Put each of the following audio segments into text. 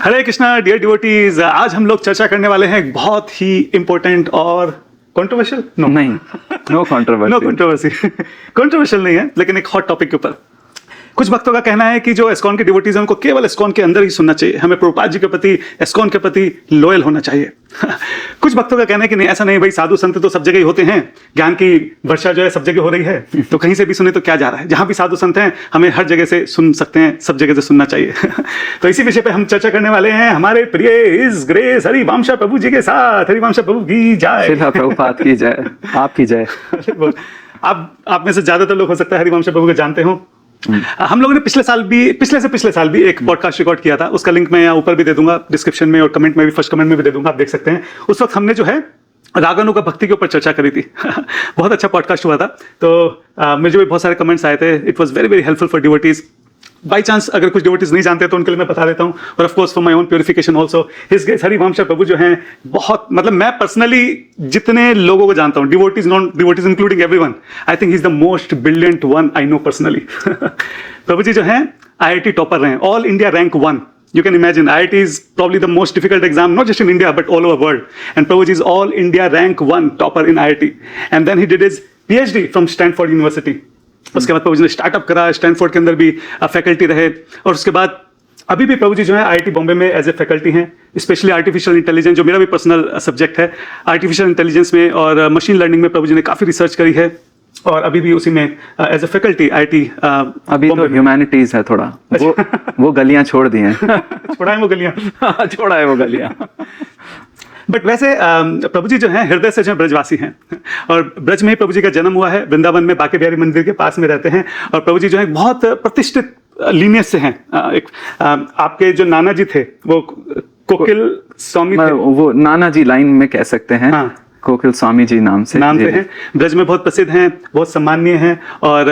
हरे Krishna dear devotees, आज हम लोग चर्चा करने वाले हैं एक बहुत ही इंपॉर्टेंट और कंट्रोवर्शियल नहीं, नो कंट्रोवर्सी कंट्रोवर्शियल नहीं है, लेकिन एक हॉट टॉपिक के ऊपर। कुछ भक्तों का कहना है कि जो एस्कॉन के डिवोटीज हैं उनको केवल एस्कॉन के अंदर ही सुनना चाहिए, हमें प्रभुपाद जी के प्रति, एस्कॉन के प्रति लॉयल होना चाहिए। कुछ भक्तों का कहना है कि नहीं, ऐसा नहीं भाई, साधु संत तो सब जगह ही होते हैं, ज्ञान की वर्षा जो है सब जगह हो रही है, तो कहीं से भी सुने तो क्या जा रहा है, जहां भी साधु संत हैं हमें हर जगह से सुन सकते हैं, सब जगह से सुनना चाहिए। तो इसी विषय पे हम चर्चा करने वाले हैं हमारे प्रिय इस ग्रेस हरिवंश प्रभु जी के साथ। हरिवंश प्रभु की जय, प्रभुपाद की जय, आपकी जय। आप में से ज्यादातर लोग हो सकता है हरिवंश प्रभु को जानते हो। हम लोगों ने पिछले साल भी एक पॉडकास्ट रिकॉर्ड किया था, उसका लिंक मैं यहाँ ऊपर भी दे दूंगा, डिस्क्रिप्शन में और कमेंट में भी, फर्स्ट कमेंट में भी दे दूंगा, आप देख सकते हैं। उस वक्त हमने जो है रागनों का भक्ति के ऊपर चर्चा करी थी। बहुत अच्छा पॉडकास्ट हुआ था, तो मुझे भी बहुत सारे कमेंट्स आए थे। It was very very helpful for devotees. By chance अगर कुछ डिवोटीज नहीं जानते तो उनके लिए मैं बता देता हूँ, और of course for my own purification also. His grace Harivansh Prabhu जो हैं बहुत, मतलब मैं पर्सनली जितने लोगों को जानता हूँ, devotees non devotees including everyone, I think he is the most brilliant one I know personally. Prabhu ji जो हैं IIT टॉपर रहे हैं, all India rank 1। You can imagine IIT is probably the most difficult exam, not just in India but all over world. And Prabhuji is all India rank 1 topper in IIT. And then he did his PhD from Stanford University. उसके बाद प्रभु जी ने startup करा, Stanford के अंदर भी faculty रहे, और उसके बाद अभी भी प्रभु जी जो है IIT बॉम्बे में एज ए फैकल्टी हैं, स्पेशली आर्टिफिशियल इंटेलिजेंस, जो मेरा भी पर्सनल सब्जेक्ट है। आर्टिफिशियल इंटेलिजेंस में और मशीन लर्निंग में प्रभु जी ने काफ़ी रिसर्च करी है, और अभी भी उसी में एज ए फैकल्टी IIT। अभी तो ह्यूमैनिटीज है थोड़ा, वो गलियां छोड़ दी हैं। छोड़ा है वो गलियां। बट वैसे प्रभु जी जो हैं हृदय से जो है ब्रजवासी हैं, और ब्रज में ही प्रभु जी का जन्म हुआ है, वृंदावन में बांके बिहारी मंदिर के पास में रहते हैं। और प्रभु जी जो है बहुत प्रतिष्ठित लीनियज से हैं। आपके जो नाना जी थे वो कोकिल स्वामी थे, वो नाना जी लाइन में कह सकते हैं। हाँ। कोकिल स्वामी जी नाम से हैं, ब्रज में बहुत प्रसिद्ध हैं, बहुत सम्माननीय हैं। और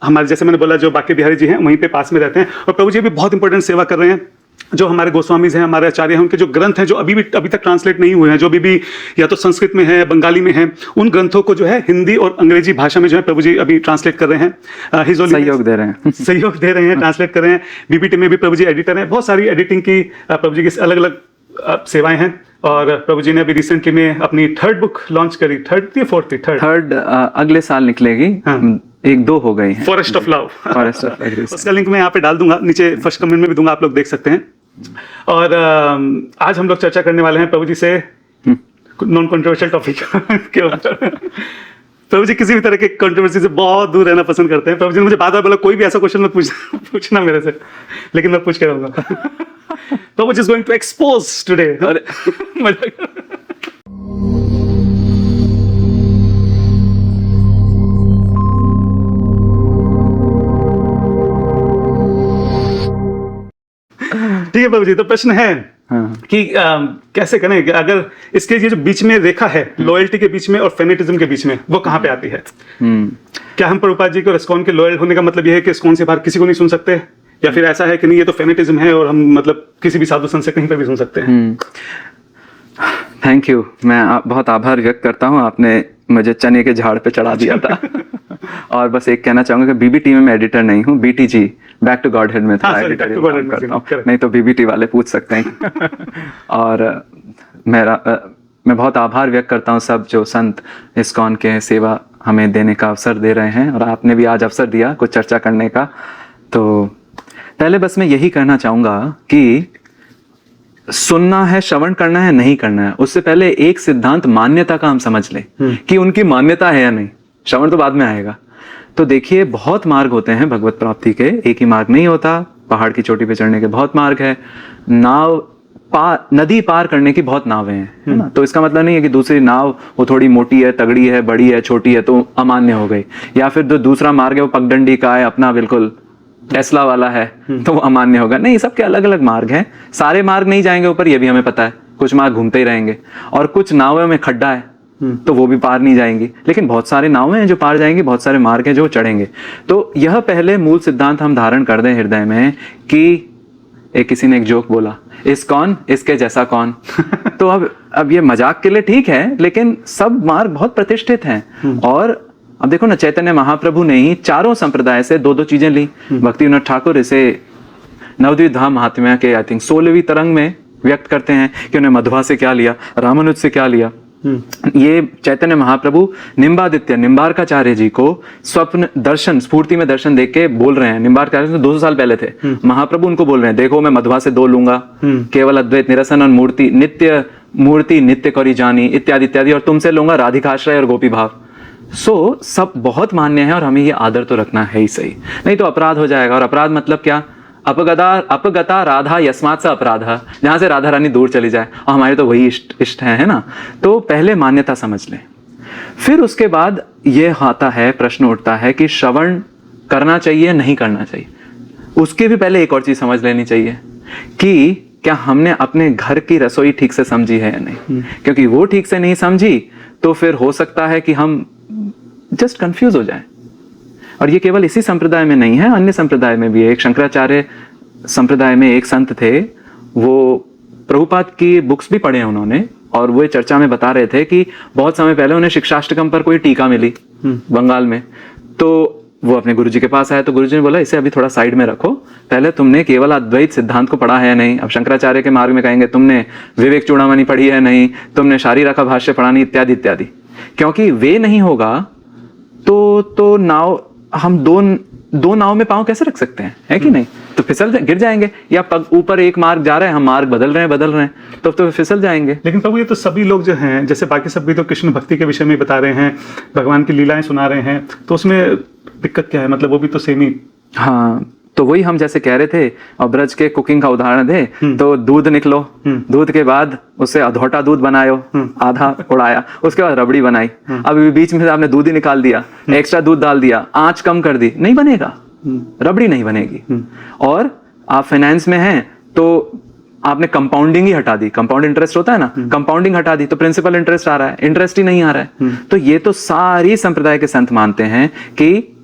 हमारे, जैसे मैंने बोला, जो बांके बिहारी जी हैं वहीं पे पास में रहते हैं। और प्रभु जी भी बहुत इंपॉर्टेंट सेवा कर रहे हैं। जो हमारे गोस्वामीज हैं, हमारे आचार्य हैं, उनके जो ग्रंथ हैं जो अभी तक ट्रांसलेट नहीं हुए हैं, जो अभी भी या तो संस्कृत में है, बंगाली में है, उन ग्रंथों को जो है हिंदी और अंग्रेजी भाषा में जो है प्रभु जी अभी ट्रांसलेट कर रहे हैं। सहयोग दे रहे हैं, ट्रांसलेट कर रहे हैं। BBT में भी प्रभु जी एडिटर हैं। बहुत सारी एडिटिंग की प्रभु जी की अलग अलग सेवाएं हैं। और प्रभु जी ने अभी रिसेंटली में अपनी थर्ड बुक लॉन्च करी। थर्ड अगले साल निकलेगी। हाँ। 1-2 हो गई हैं। Forest of love. उसका लिंक मैं यहाँ पे डाल दूंगा, नीचे फर्स्ट कमेंट में भी दूंगा, आप लोग देख सकते हैं। और आज हम लोग चर्चा करने वाले हैं प्रभु जी से नॉन कंट्रोवर्शियल टॉपिक के ऊपर। प्रभु जी किसी भी तरह के कंट्रोवर्सी से बहुत दूर रहना पसंद करते हैं। प्रभु जी ने मुझे बार-बार बोला कोई भी ऐसा क्वेश्चन मत पूछना मेरे से, लेकिन मैं पूछ के रहूंगा। Prabhu is going to expose today. ठीक है प्रभु जी, तो प्रश्न है कि कैसे करें कि अगर इसके ये जो बीच में रेखा है, लॉयल्टी के बीच में और फेनेटिज्म के बीच में, वो कहाँ पे आती है? क्या हम प्रभुपाद जी को एस्कॉन के लॉयल होने का मतलब ये है कि एस्कॉन से बाहर किसी को नहीं सुन सकते, या फिर ऐसा है कि नहीं ये तो फेनेटिज्म है और हम मतलब किसी भी साधु संत से कहीं पे भी सुन सकते हैं? थैंक यू, मैं बहुत आभार व्यक्त करता हूँ, आपने मुझे चने के झाड़ पे चढ़ा दिया था। और बस एक कहना चाहूंगा कि BBT में मैं एडिटर नहीं हूँ, BTG back to Godhead में था एडिटर करता हूँ, नहीं तो BBT वाले पूछ सकते हैं। और मैं बहुत आभार व्यक्त करता हूँ सब जो संत इस्कॉन के सेवा हमें देने का अवसर दे रहे हैं, और आपने भी आज अवसर दिया कुछ चर्चा करने का। तो पहले बस मैं यही कहना चाहूंगा कि सुनना है, श्रवण करना है, नहीं करना है, उससे पहले एक सिद्धांत मान्यता का हम समझ लें कि उनकी मान्यता है या नहीं। श्रवण तो बाद में आएगा। तो देखिए, बहुत मार्ग होते हैं भगवत प्राप्ति के, एक ही मार्ग नहीं होता। पहाड़ की चोटी पे चढ़ने के बहुत मार्ग है, नदी पार करने की बहुत नावें हैं, है ना। तो इसका मतलब नहीं है कि दूसरी नाव वो थोड़ी मोटी है, तगड़ी है, बड़ी है, छोटी है तो अमान्य हो गई, या फिर जो दूसरा मार्ग है वो पगडंडी का है, अपना बिल्कुल टेस्ला वाला है तो वो अमान्य होगा। नहीं, सबके अलग अलग मार्ग हैं। सारे मार्ग नहीं जाएंगे ऊपर, ये भी हमें पता है। कुछ मार्ग घूमते ही रहेंगे, और कुछ नावों में खड्डा है तो वो भी पार नहीं जाएंगी। लेकिन बहुत सारे नावें हैं जो पार जाएंगी, बहुत सारे मार्ग हैं जो चढ़ेंगे। तो यह पहले मूल सिद्धांत हम धारण कर दें हृदय में कि किसी ने एक जोक बोला, इस कौन इसके जैसा कौन। तो अब ये मजाक के लिए ठीक है, लेकिन सब मार्ग बहुत प्रतिष्ठित हैं। और अब देखो ना, चैतन्य महाप्रभु ने ही चारों संप्रदाय से 2-2 चीजें ली। भक्ति विनोद ठाकुर इसे नवद्वीप धाम महात्म्य के आई थिंक 16वीं तरंग में व्यक्त करते हैं कि उन्हें मध्वा से क्या लिया, रामानुज से क्या लिया। ये चैतन्य महाप्रभु निम्बादित्य निम्बारकाचार्य जी को स्वप्न दर्शन स्फूर्ति में दर्शन देख के बोल रहे हैं। निम्बारकाचार्य 200 साल पहले थे, महाप्रभु उनको बोल रहे हैं देखो मैं मध्वा से 2 लूंगा, केवल अद्वैत निरसन और मूर्ति नित्य करी जानी इत्यादि इत्यादि, और तुमसे लूंगा राधिकाश्रय और गोपी भाव। सो सब बहुत मान्य है और हमें ये आदर तो रखना है ही सही, नहीं तो अपराध हो जाएगा। और अपराध मतलब क्या, अपगता राधा यस्मात् स अपराध, जहां से राधा रानी दूर चली जाए, और हमारे तो वही इष्ट है ना। तो पहले मान्यता समझ लें, फिर उसके बाद ये आता है, प्रश्न उठता है कि श्रवण करना चाहिए नहीं करना चाहिए। उसके भी पहले एक और चीज समझ लेनी चाहिए कि क्या हमने अपने घर की रसोई ठीक से समझी है या नहीं, क्योंकि वो ठीक से नहीं समझी तो फिर हो सकता है कि हम जस्ट कंफ्यूज हो जाएं। और ये केवल इसी संप्रदाय में नहीं है, अन्य संप्रदाय में भी है। एक शंकराचार्य संप्रदाय में एक संत थे, वो प्रभुपाद की बुक्स भी पढ़े उन्होंने, और वो चर्चा में बता रहे थे कि बहुत समय पहले उन्हें शिक्षाष्टकम पर कोई टीका मिली बंगाल में। तो वो अपने गुरुजी के पास आया, तो गुरुजी ने बोला इसे अभी थोड़ा साइड में रखो, पहले तुमने केवल अद्वैत सिद्धांत को पढ़ा है या नहीं। अब शंकराचार्य के मार्ग में कहेंगे तुमने विवेक चूड़ामणि पढ़ी है नहीं, तुमने शारीरा का भाष्य पढ़ा नहीं, इत्यादि इत्यादि। क्योंकि वे नहीं होगा तो नाव, हम दो नाव में पांव कैसे रख सकते हैं, है कि नहीं? तो गिर जाएंगे। या पग ऊपर एक मार्ग जा रहा है, हम मार्ग बदल रहे हैं तो फिसल जाएंगे। लेकिन प्रभु ये तो सभी लोग जो हैं, जैसे बाकी सब भी तो कृष्ण भक्ति के विषय में बता रहे हैं, भगवान की लीलाएं सुना रहे हैं, तो उसमें दिक्कत क्या है? मतलब वो भी तो सेम ही। हाँ, तो वही हम जैसे कह रहे थे, और ब्रज के कुकिंग का उदाहरण दे, तो दूध निकलो, दूध के बाद उससे अधोटा दूध बनायो, आधा उड़ाया, उसके बाद रबड़ी बनाई। अब बीच में से आपने दूध ही निकाल दिया, एक्स्ट्रा दूध डाल दिया, आंच कम कर दी, नहीं बनेगा, रबड़ी नहीं बनेगी। और आप फाइनेंस में हैं तो आपने कंपाउंडिंग ही हटा दी, कंपाउंड इंटरेस्ट होता है ना, कंपाउंडिंग हटा दी तो प्रिंसिपल इंटरेस्ट आ रहा है, इंटरेस्ट ही नहीं आ रहा है। तो ये तो सारी संप्रदाय के संत मानते हैं कि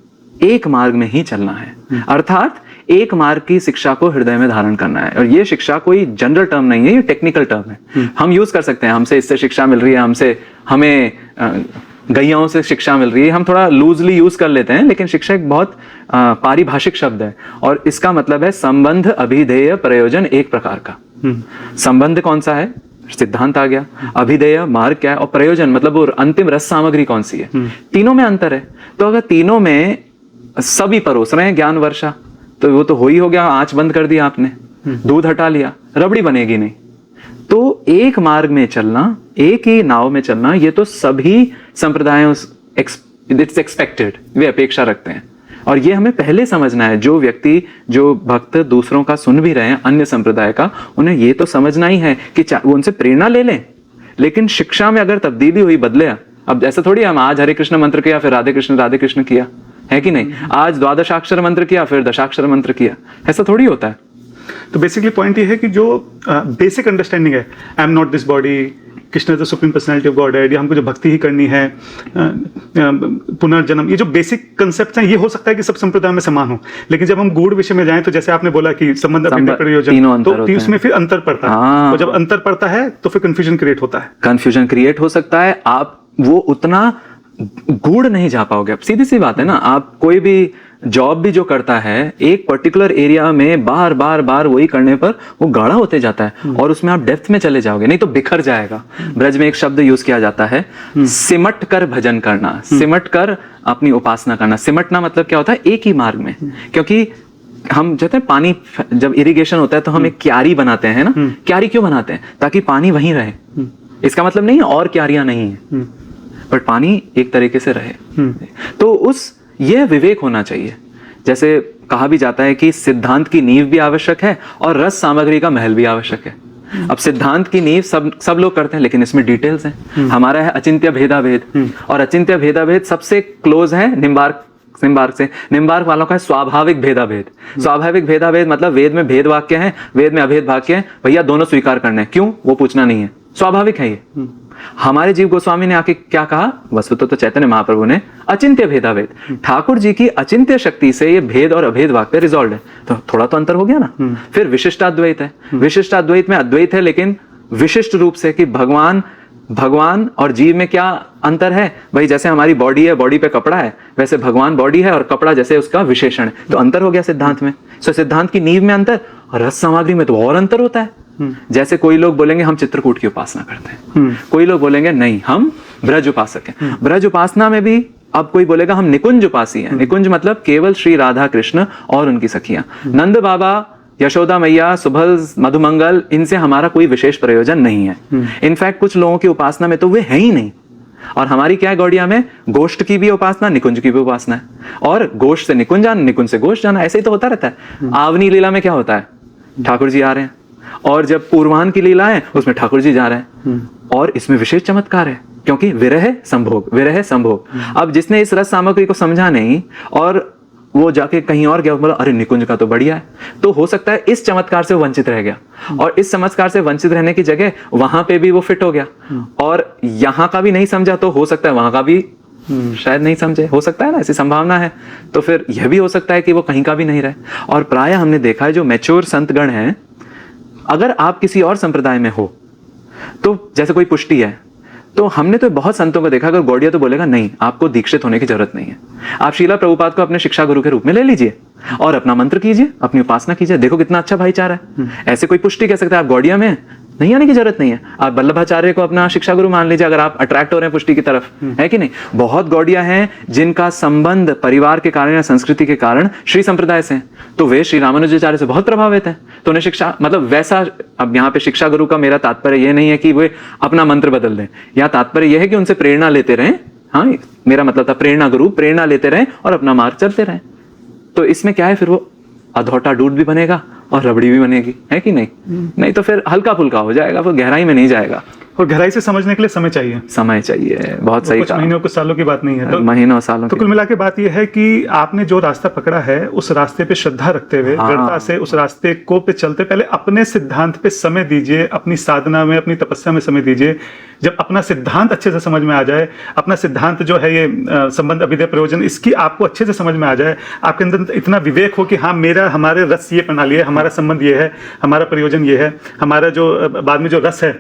एक मार्ग में ही चलना है, अर्थात एक मार्ग की शिक्षा को हृदय में धारण करना है। और ये शिक्षा कोई जनरल टर्म नहीं है, ये टेक्निकल टर्म है। हम यूज कर सकते हैं, हमसे इससे शिक्षा मिल रही है, हमें गैयाओं से शिक्षा मिल रही है, हम थोड़ा लूजली यूज कर लेते हैं, लेकिन शिक्षा एक बहुत पारिभाषिक शब्द है, और इसका मतलब है संबंध, अभिधेय, प्रयोजन एक प्रकार का। संबंध कौन सा है? सिद्धांत आ गया। अभिधेय मार्ग क्या है, और प्रयोजन मतलब वो अंतिम रस सामग्री कौन सी है। तीनों में अंतर है। तो अगर तीनों में सभी परोस रहे हैं ज्ञान वर्षा, तो वो तो हो ही हो गया, आंच बंद कर दिया आपने, दूध हटा लिया, रबड़ी बनेगी नहीं। तो एक मार्ग में चलना, एक ही नाव में चलना, ये तो सभी संप्रदायों इट्स एक्सपेक्टेड, वे अपेक्षा रखते हैं। और ये हमें पहले समझना है। जो व्यक्ति, जो भक्त दूसरों का सुन भी रहे हैं, अन्य संप्रदाय का, उन्हें ये तो समझना ही है कि वो उनसे प्रेरणा ले लें, लेकिन शिक्षा में अगर तब्दीली हुई, बदले। अब ऐसा थोड़ी हम आज हरे कृष्ण मंत्र किया फिर राधे कृष्ण किया, है कि नहीं? आज द्वादशाक्षर मंत्र किया फिर दशाक्षर मंत्र किया, ऐसा थोड़ी होता है। तो बेसिकली पॉइंट ये है कि जो बेसिक अंडरस्टैंडिंग है, आई am not this body, Krishna is the supreme personality of God, या हमको जो भक्ति ही करनी है, पुनर्जन्म, ये जो बेसिक कंसेप्ट हैं, ये हो सकता है कि सब संप्रदाय में समान हो। लेकिन जब हम गूढ़ विषय में जाएं, तो जैसे आपने बोला कि संबंध, प्रयोजन, तो उसमें फिर अंतर पड़ता है। और जब अंतर पड़ता है तो फिर कंफ्यूजन क्रिएट होता है। कंफ्यूजन क्रिएट हो सकता है, आप वो उतना गूढ़ नहीं जा पाओगे। अब सीधी सी बात है ना, आप कोई भी जॉब भी जो करता है, एक पर्टिकुलर एरिया में बार बार वही करने पर वो गाढ़ा होते जाता है, और उसमें आप डेप्थ में चले जाओगे, नहीं तो बिखर जाएगा। ब्रज में एक शब्द यूज किया जाता है, सिमट कर भजन करना, सिमट कर अपनी उपासना करना। सिमटना मतलब क्या होता है? एक ही मार्ग में। क्योंकि हम कहते हैं पानी, जब इरिगेशन होता है तो हम एक क्यारी बनाते हैं ना। क्यारी क्यों बनाते हैं? ताकि पानी वहीं रहे। इसका मतलब नहीं है और क्यारियां नहीं है, बट पानी एक तरीके से रहे। तो यह विवेक होना चाहिए। जैसे कहा भी जाता है कि सिद्धांत की नींव भी आवश्यक है और रस सामग्री का महल भी आवश्यक है। अब सिद्धांत की नींव सब लोग करते हैं, लेकिन इसमें डिटेल्स हैं। हमारा है अचिंत्य भेदाभेद, और अचिंत्य भेदाभेद सबसे क्लोज है निम्बार्क से। निम्बार्क वालों का है स्वाभाविक भेदाभेद। स्वाभाविक भेदाभेद मतलब वेद में भेद वाक्य है, वेद में अभेद वाक्य है, भैया दोनों स्वीकार करने हैं। क्यों? वो पूछना नहीं है, स्वाभाविक है ये। हमारे जीव गोस्वामी ने आके क्या कहा? वस्तुतः तो चैतन्य महाप्रभु ने अचिंत्य भेदाभेद, ठाकुर जी की अचिंत्य शक्ति से ये भेद और अभेद वाक्य रिजॉल्व है। तो थोड़ा तो अंतर हो गया ना। फिर विशिष्टाद्वैत है। विशिष्टाद्वैत में अद्वैत है, लेकिन विशिष्ट रूप से कि भगवान और जीव में क्या अंतर है। भाई जैसे हमारी बॉडी है, बॉडी पे कपड़ा है, वैसे भगवान बॉडी है और कपड़ा जैसे उसका विशेषण है। तो अंतर हो गया सिद्धांत में। सो सिद्धांत की नींव में अंतर, और रस सामग्री में तो और अंतर होता है। जैसे कोई लोग बोलेंगे हम चित्रकूट की उपासना करते हैं, कोई लोग बोलेंगे नहीं हम ब्रज उपासक हैं। ब्रज उपासना में भी अब कोई बोलेगा हम निकुंज उपासी हैं। निकुंज मतलब केवल श्री राधा कृष्ण और उनकी सखियां। नंद बाबा, यशोदा मैया, सुभल, मधुमंगल, इनसे हमारा कोई विशेष प्रयोजन नहीं है। इनफैक्ट कुछ लोगों की उपासना में तो वे हैं ही नहीं। और हमारी क्या है गौड़िया में, गोष्ठ की भी उपासना, निकुंज की भी उपासना है, और गोष्ठ से निकुंज जाना, निकुंज से गोष्ठ जाना, ऐसे ही तो होता रहता है। आवनी लीला में क्या होता है, ठाकुर जी आ रहे हैं, और जब पूर्वान की लीला है उसमें ठाकुर जी जा रहे हैं, और इसमें विशेष चमत्कार है क्योंकि विरह संभोग, विरह संभोग। अब जिसने इस रस सामग्री को समझा नहीं और वो जाके कहीं और गया, बोला अरे निकुंज का तो बढ़िया है, तो हो सकता है इस चमत्कार से वंचित रह गया, और इस चमत्कार से वंचित रहने की जगह वहां पे भी वो फिट हो गया, और यहाँ का भी नहीं समझा तो हो सकता है वहां का भी शायद नहीं समझे, हो सकता है ना, ऐसी संभावना है। तो फिर यह भी हो सकता है कि वो कहीं का भी नहीं रहे। और प्राय हमने देखा है जो मैच्योर संतगण हैं, अगर आप किसी और संप्रदाय में हो तो जैसे कोई पुष्टि है, तो हमने तो बहुत संतों को देखा, अगर गौड़िया तो बोलेगा नहीं आपको दीक्षित होने की जरूरत नहीं है, आप शीला प्रभुपाद को अपने शिक्षा गुरु के रूप में ले लीजिए और अपना मंत्र कीजिए, अपनी उपासना कीजिए, देखो कितना अच्छा भाईचारा है। ऐसे कोई पुष्टि कह सकता है आप गौड़िया में नहीं आने की जरूरत नहीं है, आप वल्लभाचार्य को अपना शिक्षा गुरु मान लीजिए अगर आप अट्रैक्ट हो रहे हैं पुष्टि की तरफ, है कि नहीं। बहुत गौड़िया हैं जिनका संबंध परिवार के कारण या संस्कृति के कारण श्री संप्रदाय से, तो वे श्री रामानुजाचार्य से बहुत प्रभावित हैं, तो उन्हें शिक्षा मतलब वैसा। अब यहाँ पे शिक्षा गुरु का मेरा तात्पर्य यह नहीं है कि वे अपना मंत्र बदल दें, या तात्पर्य यह है कि उनसे प्रेरणा लेते रहें। हाँ, मेरा मतलब था प्रेरणा गुरु, प्रेरणा लेते रहें और अपना मार्ग चलते रहें। तो इसमें क्या है, फिर वो अधौटा दूध भी बनेगा और रबड़ी भी बनेगी, है कि नहीं। नहीं तो फिर हल्का फुल्का हो जाएगा, फिर गहराई में नहीं जाएगा। और गहराई से समझने के लिए समय चाहिए, समय चाहिए, बहुत सही कुछ कहा। महीनों कुछ सालों की बात नहीं है, तो महीनों सालों तो कुल मिला के बात यह है कि आपने जो रास्ता पकड़ा है उस रास्ते पे श्रद्धा रखते हुए, दृढ़ता से उस रास्ते को पे चलते पहले अपने सिद्धांत पे समय दीजिए, अपनी साधना में, अपनी तपस्या में समय दीजिए। जब अपना सिद्धांत अच्छे से समझ में आ जाए, अपना सिद्धांत जो है ये संबंध अभिधेय प्रयोजन, इसकी आपको अच्छे से समझ में आ जाए, आपके अंदर इतना विवेक हो कि हाँ मेरा, हमारे रस ये प्रणाली है, हमारा संबंध ये है, हमारा प्रयोजन ये है, हमारा जो बाद में जो रस है,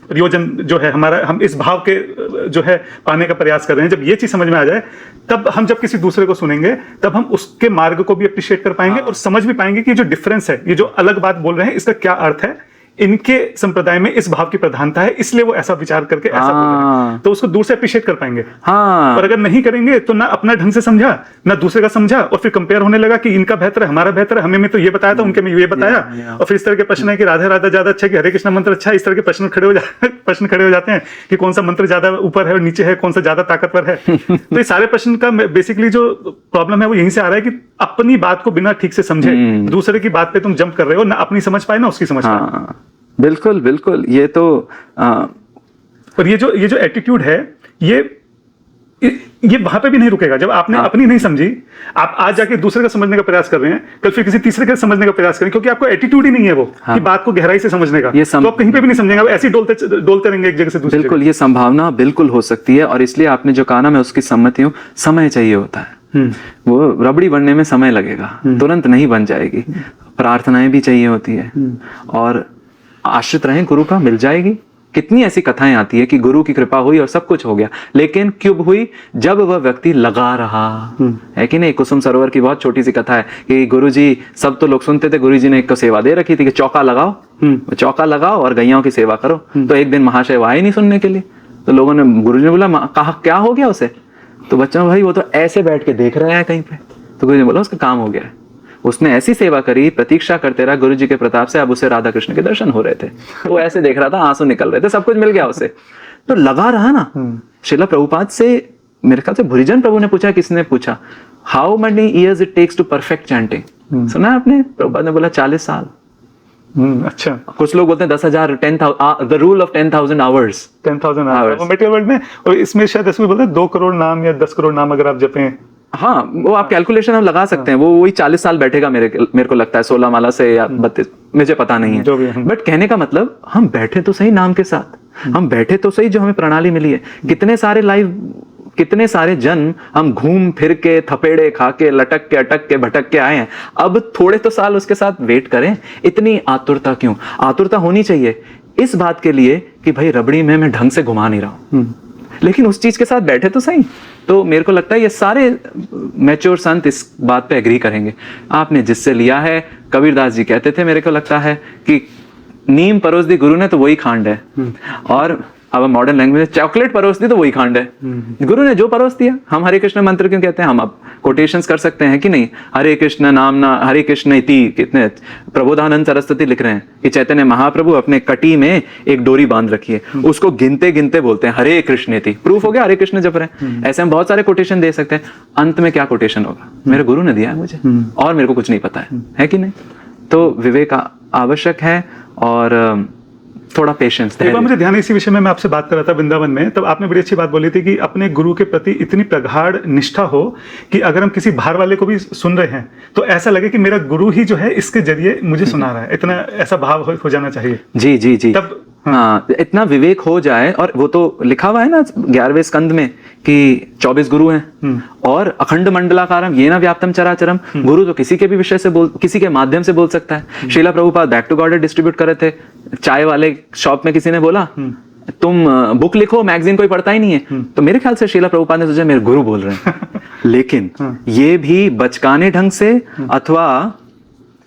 प्रयोजन जो है हमारा, हम इस भाव के जो है पाने का प्रयास कर रहे हैं, जब ये चीज समझ में आ जाए, तब हम जब किसी दूसरे को सुनेंगे तब हम उसके मार्ग को भी अप्रिशिएट कर पाएंगे और समझ भी पाएंगे कि जो डिफरेंस है, ये जो अलग बात बोल रहे हैं, इसका क्या अर्थ है, इनके संप्रदाय में इस भाव की प्रधानता है, इसलिए वो ऐसा विचार करके ऐसा बोल रहे हैं, तो उसको दूर से अप्रिशिएट कर पाएंगे। और अगर नहीं करेंगे तो ना अपना ढंग से समझा, ना दूसरे का समझा, और फिर कंपेयर होने लगा कि इनका बेहतर है, हमारा बेहतर है, हमें में तो ये बताया था, उनके में ये बताया, और फिर इस तरह के प्रश्न है कि राधा राधा ज्यादा अच्छा है कि हरे कृष्ण मंत्र अच्छा है, इस तरह के प्रश्न खड़े हो जाते हैं कि कौन सा मंत्र ज्यादा ऊपर है और नीचे है, कौन सा ज्यादा ताकतवर है। तो ये सारे प्रश्न का बेसिकली जो प्रॉब्लम है वो यहीं से आ रहा है कि अपनी बात को बिना ठीक से समझे दूसरे की बात पे तुम जंप कर रहे हो, ना अपनी समझ पाए ना उसकी समझ पाए। बिल्कुल बिल्कुल, ये तो और ये जो एटीट्यूड है, ये वहां पे भी नहीं रुकेगा। जब आपने अपनी नहीं समझी, आप आज जाके दूसरे का समझने का प्रयास कर रहे हैं, कल फिर किसी तीसरे का समझने का प्रयास करें, क्योंकि आपको एटीट्यूड ही नहीं है वो कि बात को गहराई से समझने का, तो आप कहीं पे भी नहीं समझेंगे, आप ऐसे ही डोलते रहेंगे एक जगह से दूसरी। बिल्कुल, ये संभावना बिल्कुल हो सकती है, और इसलिए आपने जो कहा ना, मैं उसकी सम्मति हूँ, समय चाहिए होता है। वो रबड़ी बनने में समय लगेगा, तुरंत नहीं बन जाएगी। प्रार्थनाएं भी चाहिए होती है, और आश्रित रहें गुरु का, मिल जाएगी। कितनी ऐसी कथाएं आती है कि गुरु की कृपा हुई और सब कुछ हो गया, लेकिन क्यों हुई, जब वह व्यक्ति लगा रहा, है कि नहीं। कुसुम सरोवर की बहुत छोटी सी कथा है कि गुरु जी, सब तो लोग सुनते थे, गुरु जी ने एक को सेवा दे रखी थी कि चौका लगाओ, चौका लगाओ और गैयाओं की सेवा करो। तो एक दिन महाशय वो आए नहीं सुनने के लिए, तो लोगों ने, गुरु जी ने बोला कहा क्या हो गया उसे, तो बच्चों भाई वो तो ऐसे बैठ के देख रहा है कहीं पे, तो गुरु जी ने बोला उसका काम हो गया है। उसने ऐसी सेवा करी, प्रतीक्षा करते रहा गुरु जी के प्रताप से, अब उसे राधा कृष्ण के दर्शन हो रहे थे, वो ऐसे देख रहा था, आंसू निकल रहे थे, सब कुछ मिल गया उसे, तो लगा रहा ना। श्रीला प्रभुपाद से, मेरे ख्याल से भुरिजन प्रभु ने पूछा, किसने पूछा, how many years it takes to perfect chanting, सुना आपने। प्रभुपाद ने बोला 40 साल। अच्छा, कुछ लोग बोलते हैं 10,000, 10,000, the rule of 10,000 hours, 10,000 hours material world में। और इसमें शायद ऐसे भी बोलते हैं 2 करोड़ नाम या 10 करोड़ नाम अगर आप जपें। हाँ, वो आप कैलकुलेशन हम लगा सकते हैं, वो वही 40 साल बैठेगा मेरे को लगता है, 16 माला से या 32, मुझे पता नहीं है। बट कहने का मतलब, हम बैठे तो सही नाम के साथ, हम बैठे तो सही, जो हमें प्रणाली मिली है। कितने सारे लाइव, कितने सारे जन्म हम घूम फिर के, थपेड़े खा के, लटक के, अटक के, भटक के आए हैं, अब थोड़े तो साल उसके साथ वेट करें। इतनी आतुरता क्यों? आतुरता होनी चाहिए इस बात के लिए कि भाई रबड़ी में मैं ढंग से घुमा नहीं रहा हूं, लेकिन उस चीज के साथ बैठे तो सही। तो मेरे को लगता है ये सारे मैच्योर संत इस बात पे एग्री करेंगे। आपने जिससे लिया है, कबीरदास जी कहते थे, मेरे को लगता है कि नीम परोस दी गुरु ने तो वही खांड है, और अब मॉडर्न लैंग्वेज में चॉकलेट परोस दी तो वही खांड है। गुरु ने जो परोस दिया, हम हरे कृष्ण मंत्र क्यों कहते हैं? हम अब कोटेशंस कर सकते हैं कि नहीं? हरे कृष्ण नामना हरे कृष्ण इति, कितने प्रबोधानंद सरस्वती लिख रहे हैं कि चैतन्य महाप्रभु अपने कटी में एक डोरी बांध रखी है, उसको गिनते गिनते बोलते हैं हरे कृष्ण इति। प्रूफ हो गया, हरे कृष्ण जप रहे हैं। ऐसे हम बहुत सारे कोटेशन दे सकते हैं। अंत में क्या कोटेशन होगा? मेरे गुरु ने दिया है मुझे, और मेरे को कुछ नहीं पता है कि नहीं? तो विवेक आवश्यक है, और थोड़ा पेशेंस। एक बार मुझे ध्यान है, इसी विषय में मैं आपसे बात कर रहा था वृंदावन में, तब आपने बड़ी अच्छी बात बोली थी कि अपने गुरु के प्रति इतनी प्रगाढ़ निष्ठा हो कि अगर हम किसी बाहर वाले को भी सुन रहे हैं तो ऐसा लगे कि मेरा गुरु ही जो है इसके जरिए मुझे सुना रहा है। इतना ऐसा भाव हो जाना चाहिए। जी जी जी। तब हाँ, इतना विवेक हो जाए। और वो तो लिखा हुआ है ना 11वें स्कंद में कि 24 गुरु हैं, और अखंड मंडलाकारम येन व्याप्तम चराचरम। गुरु तो किसी के भी विषय से किसी के माध्यम से बोल सकता है। Srila Prabhupada back to Godhead distribute कर रहे थे, चाय वाले शॉप में किसी ने बोला तुम बुक लिखो, मैगजीन कोई पढ़ता ही नहीं है, तो मेरे ख्याल से श्रीला प्रभुपाद ने सोचा मेरे गुरु बोल रहे हैं। लेकिन ये भी बचकाने ढंग से अथवा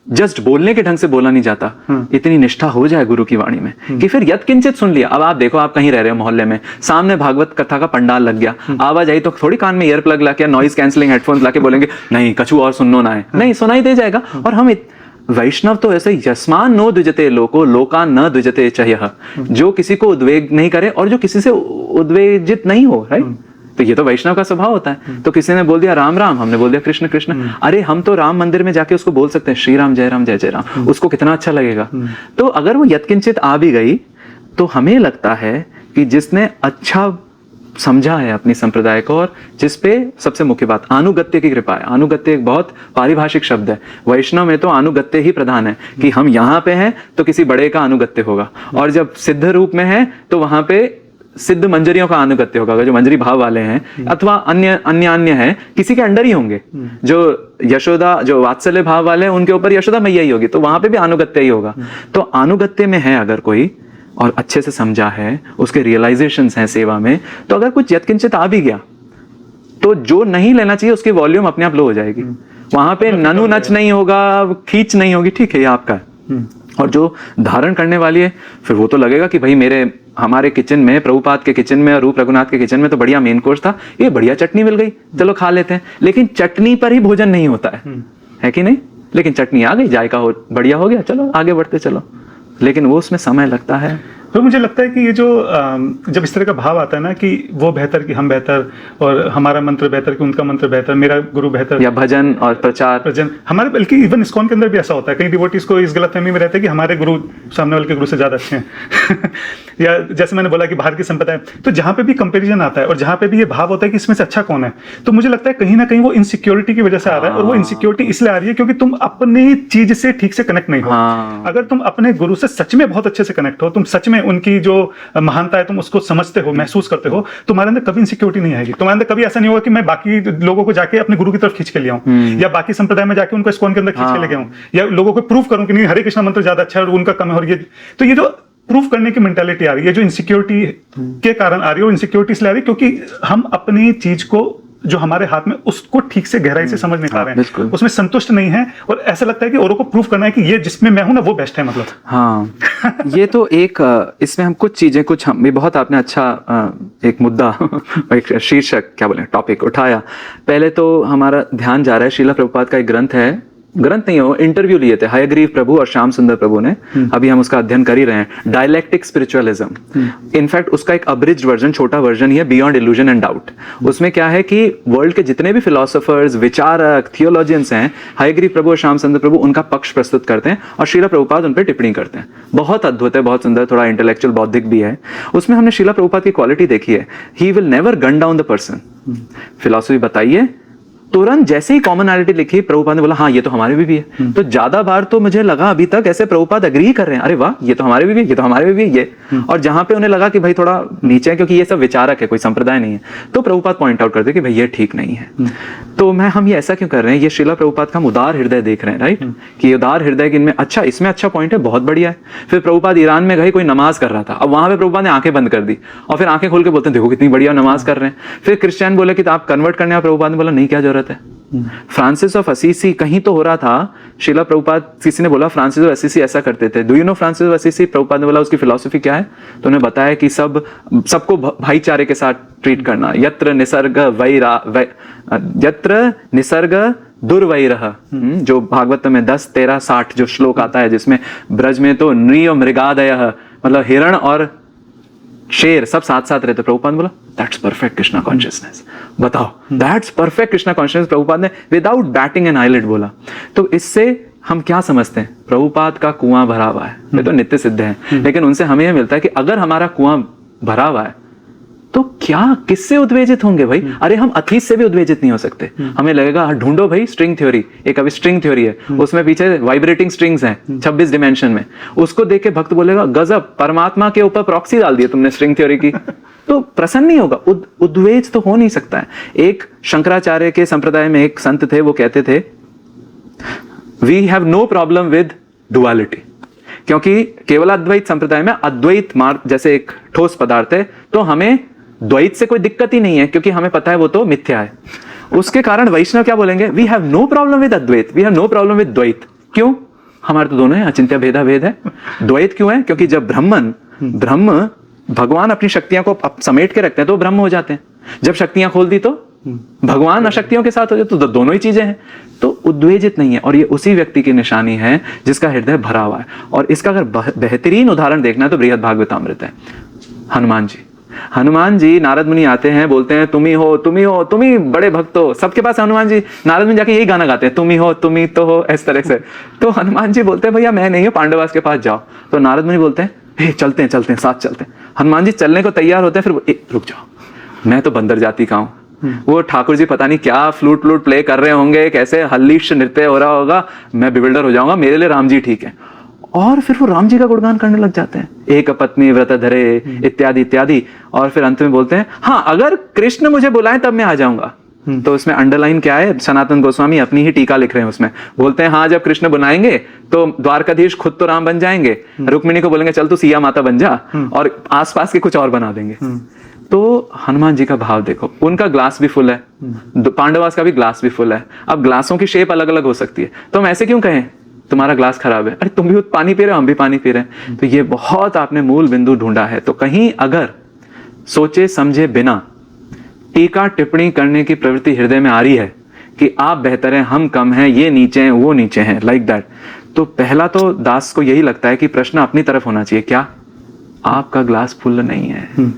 जस्ट बोलने के ढंग से बोला नहीं जाता। इतनी निष्ठा हो जाए गुरु की वाणी में कि फिर यत्किंचित सुन लिया। अब आप देखो, आप कहीं रह रहे हो मोहल्ले में, सामने भागवत कथा का पंडाल लग गया, आवाज आई तो थोड़ी कान में ईयर प्लग लाके, नॉइज कैंसलिंग हेडफोन्स लाके बोलेंगे नहीं कछु और सुननो ना है, नहीं, सुनाई दे जाएगा। और हम वैष्णव तो ऐसे यस्मान नो द्विजते लोको लोकान न द्विजते चह्यः, जो किसी को उद्वेग नहीं करे और जो किसी से उद्वेजित नहीं हो, राइट? तो ये तो वैष्णव का स्वभाव होता है। तो किसी ने बोल दिया राम राम, हमने बोल दिया कृष्ण कृष्ण। अरे हम तो राम मंदिर में जाके उसको बोल सकते हैं श्री राम जय जय राम, उसको कितना अच्छा लगेगा। तो अगर वो यत्किंचित आ भी गई तो हमें लगता है कि जिसने अच्छा समझा है अपनी संप्रदाय को, और जिसपे सबसे मुख्य बात अनुगत्य की कृपा है। अनुगत्य एक बहुत पारिभाषिक शब्द है। वैष्णव में तो अनुगत्य ही प्रधान है कि हम यहाँ पे हैं तो किसी बड़े का अनुगत्य होगा, और जब सिद्ध रूप में है तो वहां पे सिद्ध मंजरियों का अनुगत्य होगा। अगर जो मंजरी भाव वाले हैं अथवा अन्य है, किसी के अंडर ही होंगे। जो यशोदा, जो वात्सल्य भाव वाले हैं, उनके ऊपर यशोदा मैया ही होगी, तो वहां पे भी अनुगत्य ही होगा। तो अनुगत्य में है अगर कोई और अच्छे से समझा है, उसके रियलाइजेशंस हैं सेवा में, तो अगर कुछ यत्किंचित आ भी गया तो जो नहीं लेना चाहिए उसकी वॉल्यूम अपने आप लो हो जाएगी। वहां पे ननु नच नहीं होगा, खींच नहीं होगी, ठीक है ये आपका है। और जो धारण करने वाली है, फिर वो तो लगेगा कि भाई हमारे किचन में, प्रभुपाद के किचन में और रूप रघुनाथ के किचन में तो बढ़िया मेन कोर्स था, ये बढ़िया चटनी मिल गई, चलो खा लेते हैं। लेकिन चटनी पर ही भोजन नहीं होता है कि नहीं? लेकिन चटनी आ गई, जायका बढ़िया हो गया, चलो आगे बढ़ते चलो। लेकिन वो उसमें समय लगता है। तो मुझे लगता है कि ये जो जब इस तरह का भाव आता है ना कि वो बेहतर कि हम बेहतर, और हमारा मंत्र बेहतर कि उनका मंत्र बेहतर, मेरा गुरु बेहतर, या भजन और प्रचार हमारे, बल्कि इवन इस्कॉन के अंदर भी ऐसा होता है, कई डिवोटीज को इस गलतफहमी में रहता है कि हमारे गुरु सामने वाले के गुरु से ज्यादा अच्छे हैं। या जैसे मैंने बोला कि बाहर की संप्रदाय, तो जहाँ पे भी कंपेरिजन आता है और जहाँ पे भी ये भाव होता है कि इसमें से अच्छा कौन है, तो मुझे लगता है कहीं ना कहीं वो इनसिक्योरिटी की वजह से आ रहा है। और वो इनसिक्योरिटी इसलिए आ रही है क्योंकि तुम अपनी चीज से ठीक से कनेक्ट नहीं हो। अगर तुम अपने गुरु से सच में बहुत अच्छे से कनेक्ट हो, तुम सच में उनकी जो महानता है तुम उसको समझते हो, महसूस करते हो, तुम्हारे अंदर कभी इनसिक्योरिटी नहीं आएगी। तुम्हारे अंदर कभी ऐसा नहीं होगा कि मैं बाकी लोगों को जाके अपने गुरु की तरफ खींच के ले आऊं, या बाकी संप्रदाय में जाके उनको इस्कॉन के अंदर खींच के ले आऊं, या लोगों को प्रूव करूं कि नहीं हरे कृष्ण मंत्र ज्यादा अच्छा है और उनका कम है। और ये तो ये जो प्रूफ करने की मेंटालिटी आ रही है, जो इनसिक्योरिटी के कारण आ रही है, वो इनसिक्योरिटी इसलिए आ रही है क्योंकि हम अपनी चीज को जो हमारे हाथ में उसको ठीक से गहराई से समझ नहीं पा रहे हैं, उसमें संतुष्ट नहीं है, और ऐसा लगता है कि औरों को प्रूफ करना है कि ये जिसमें मैं हूं ना वो बेस्ट है। मतलब हाँ, ये तो एक इसमें हम कुछ चीजें, कुछ हम बहुत आपने अच्छा एक मुद्दा एक शीर्षक क्या बोले टॉपिक उठाया। पहले तो हमारा ध्यान जा रहा है श्रीला प्रभुपाद का एक ग्रंथ है, ग्रंथ नहीं हो, इंटरव्यू लिए थे हयग्रीव प्रभु और श्याम सुंदर प्रभु ने, अभी हम उसका अध्ययन कर ही रहे हैं, डायलेक्टिक स्पिरिचुअलिज्म। इनफैक्ट उसका एक अब्रिज्ड वर्जन, छोटा वर्जन ही है, बियॉन्ड इल्यूजन एंड डाउट। उसमें क्या है कि वर्ल्ड के जितने भी फिलोसोफर्स, विचारक, थियोलॉजियंस हैं, हयग्रीव प्रभु और श्याम सुंदर प्रभु उनका पक्ष प्रस्तुत करते हैं और श्रीला प्रभुपाद उन पर टिप्पणी करते हैं। बहुत अद्भुत है, बहुत सुंदर, थोड़ा इंटेलेक्चुअल बौद्धिक भी है। उसमें हमने श्रीला प्रभुपाद की क्वालिटी देखी है, he will never gun down the person. Philosophy बताइए, तुरंत जैसे ही कॉमनैलिटी लिखी प्रभुपाद ने बोला हाँ ये तो हमारे भी है। तो ज्यादा बार तो मुझे लगा अभी तक ऐसे प्रभुपाद एग्री कर रहे हैं, अरे वाह ये तो हमारे भी है, ये तो हमारे भी है ये। और जहां पे उन्हें लगा कि भाई थोड़ा नीचे है क्योंकि ये सब विचारक है, कोई संप्रदाय नहीं है, तो प्रभुपाद पॉइंट आउट करते कि भाई ये ठीक नहीं है। तो हम ये ऐसा क्यों कर रहे हैं, ये श्रीला प्रभुपाद का हम उदार हृदय देख रहे हैं, राइट, कि उदार हृदय कि इनमें अच्छा, इसमें अच्छा पॉइंट है, बहुत बढ़िया है। फिर प्रभुपाद ईरान में गए, कोई नमाज कर रहा था, अब वहां पे प्रभुपाद ने आंखें बंद कर दी और फिर आंखें खोल के बोलते हैं देखो कितनी बढ़िया नमाज कर रहे हैं। फिर क्रिश्चियन बोले कि आप कन्वर्ट करने, प्रभुपाद ने बोला नहीं, क्या जरूरत है। फ्रांसिस ऑफ असीसी कहीं तो हो रहा था, श्रीला प्रभुपाद, किसी ने बोला फ्रांसिस ऑफ असीसी ऐसा करते थे, do you know Francis of Assisi? Prabhupada ने बोला उसकी फिलॉसफी क्या है, तो उन्हें बताया कि सबको भाईचारे के साथ ट्रीट करना, यत्र निसर्ग दुर्वैरः, जो भागवत में 10, 13, 60 जो श्लोक आता है, जिसमें ब्रज में तो नृ और मृगादयः मतलब हिरण और शेर सब साथ साथ रहते। प्रभुपाद ने बोला दैट्स परफेक्ट कृष्णा कॉन्शियसनेस, बताओ that's perfect Krishna consciousness. Prabhupada ने विदाउट बैटिंग एन आईलिड बोला। तो इससे हम क्या समझते हैं, प्रभुपाद का कुआं भरा हुआ है, ये तो नित्य सिद्ध है, लेकिन उनसे हमें यह मिलता है कि अगर हमारा कुआं भरा हुआ है तो क्या किससे उद्वेजित होंगे भाई? अरे हम अथीस से भी उद्वेजित नहीं हो सकते। हमें लगेगा ढूंढो भाई स्ट्रिंग थ्योरी, एक अभी स्ट्रिंग थ्योरी है, उसमें पीछे वाइब्रेटिंग स्ट्रिंग्स हैं 26 डिमेंशन में, उसको देख के भक्त बोलेगा गजब, परमात्मा के ऊपर प्रॉक्सी डाल दिया तुमने स्ट्रिंग थ्योरी की। तो प्रसन्न नहीं होगा, उद्वेज तो हो नहीं सकता है। एक शंकराचार्य के संप्रदाय में एक संत थे, वो कहते थे we have no problem with duality, क्योंकि केवल अद्वैत संप्रदाय में अद्वैत मार्ग जैसे एक ठोस पदार्थ है, तो हमें द्वैत से कोई दिक्कत ही नहीं है, क्योंकि हमें पता है वो तो मिथ्या है। उसके कारण वैष्णव क्या बोलेंगे, we have no problem with Advaita, we have no problem with Dvaita. क्यों? हमारे तो दोनों है, अचिंत्य भेदा भेद है। द्वैत क्यों है? क्योंकि जब ब्रह्म भगवान अपनी शक्तियां को समेट के रखते हैं तो ब्रह्म हो जाते हैं, जब शक्तियां खोल दी तो भगवान अशक्तियों के साथ हो जाते, तो दोनों ही चीजें हैं। तो उद्वेजित नहीं है, और ये उसी व्यक्ति की निशानी है जिसका हृदय भरा हुआ है। और इसका अगर बेहतरीन उदाहरण देखना है तो बृहद भागवतामृत है। हनुमान जी नारद मुनि आते हैं, बोलते हैं तुम ही बड़े भक्त हो, सबके पास हनुमान जी, नारद मुनि जाके यही गाना गाते हैं, तुम ही तो हो, इस तरह से। तो हनुमान जी बोलते हैं भैया मैं नहीं हूं, पांडवास के पास जाओ। तो नारद मुनि बोलते हैं चलते हैं साथ चलते हैं। हनुमान जी चलने को तैयार होते हैं, फिर रुक जाओ, मैं तो बंदर जाति का हूं। वो ठाकुर जी पता नहीं क्या फ्लूट प्ले कर रहे होंगे, कैसे हल्लीश नृत्य हो रहा होगा, मैं बिविल्डर हो जाऊंगा, मेरे लिए राम जी ठीक है। और फिर वो राम जी का गुणगान करने लग जाते हैं, एक पत्नी व्रत धरे इत्यादि इत्यादि। और फिर अंत में बोलते हैं हाँ अगर कृष्ण मुझे बुलाए तब मैं आ जाऊंगा। तो उसमें अंडरलाइन क्या है, सनातन गोस्वामी अपनी ही टीका लिख रहे हैं, उसमें बोलते हैं हाँ जब कृष्ण बुलाएंगे तो द्वारकाधीश खुद तो राम बन जाएंगे, रुक्मिणी को बोलेंगे चल तू सिया माता बन जा, और आसपास के कुछ और बना देंगे। तो हनुमान जी का भाव देखो, उनका ग्लास भी फुल है, पांडवास का भी ग्लास भी फुल है। अब ग्लासों की शेप अलग अलग हो सकती है, तो हम ऐसे क्यों कहें तुम्हारा ग्लास खराब है, अरे तुम भी पानी पी रहे हो, हम भी पानी पी रहे हैं। तो ये बहुत आपने मूल बिंदु ढूंढा है। तो कहीं अगर सोचे समझे बिना टीका टिप्पणी करने की प्रवृत्ति हृदय में आ रही है कि आप बेहतर हैं, हम कम हैं, ये नीचे हैं, वो नीचे हैं, लाइक दैट, तो पहला तो दास को यही लगता है कि प्रश्न अपनी तरफ होना चाहिए, क्या आपका ग्लास फुल नहीं है।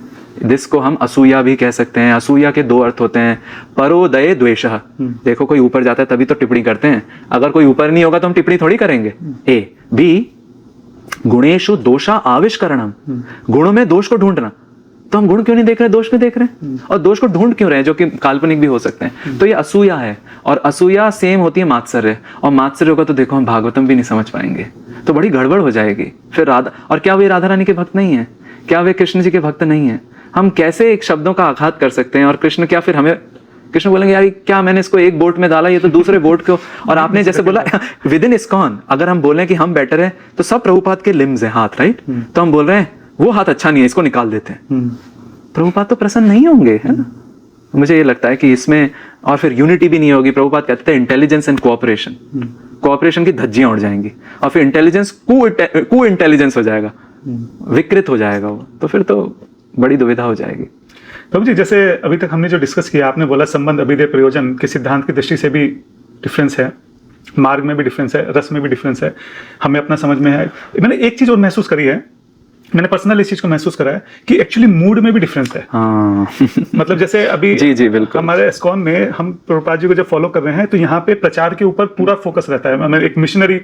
जिसको हम असूया भी कह सकते हैं। असूया के दो अर्थ होते हैं, परोदय द्वेषः। देखो कोई ऊपर जाता है तभी तो टिप्पणी करते हैं, अगर कोई ऊपर नहीं होगा तो हम टिप्पणी थोड़ी करेंगे। ए बी गुणेषु दोषा आविष्करणम, गुणों में दोष को ढूंढना। तो हम गुण क्यों नहीं देख रहे, दोष में देख रहे हैं, और दोष को ढूंढ क्यों रहे हैं, जो कि काल्पनिक भी हो सकते हैं। तो ये असूया है, और असूया सेम होती है मात्सर्य, और मात्सर्य होगा तो देखो हम भागवतम भी नहीं समझ पाएंगे, तो बड़ी गड़बड़ हो जाएगी। फिर राधा, और क्या वे राधा रानी के भक्त नहीं है, क्या वे कृष्ण जी के भक्त नहीं है? हम कैसे एक शब्दों का आघात कर सकते हैं, और कृष्ण क्या फिर हमें, कृष्ण बोलेंगे यार क्या मैंने इसको एक बोट में डाला, ये तो दूसरे बोट को। और आपने जैसे बोला विद इन इस्कॉन, अगर हम बोलें कि हम बेटर है तो सब प्रभुपाद के लिम्स हैं, हाथ, राइट, तो हम बोल रहे हैं वो हाथ अच्छा नहीं है, इसको निकाल देते हैं। प्रभुपाद तो प्रसन्न नहीं होंगे, है ना। मुझे ये लगता है कि इसमें, और फिर यूनिटी भी नहीं होगी। प्रभुपाद कहते थे इंटेलिजेंस एंड कोऑपरेशन, कोऑपरेशन की धज्जियां उड़ जाएंगी, और फिर इंटेलिजेंस कू इंटेलिजेंस हो जाएगा, विकृत हो जाएगा वो, तो फिर तो बड़ी दुविधा हो जाएगी। प्रभु जी, जैसे अभी तक हमने जो डिस्कस किया, आपने बोला संबंध अभिधेय प्रयोजन के सिद्धांत की दृष्टि से भी डिफरेंस है, मार्ग में भी डिफरेंस है, रस में भी डिफरेंस है, हमें अपना समझ में है। मैंने एक चीज और महसूस करी है, मैंने पर्सनल इस चीज को महसूस करा है कि एक्चुअली मूड में भी डिफरेंस है। हाँ। मतलब जैसे अभी जी बिल्कुल, हमारे इस्कॉन में हम प्रभुपाद जी को जब फॉलो कर रहे हैं तो यहाँ पे प्रचार के ऊपर पूरा फोकस रहता है। मैं एक मिशनरी,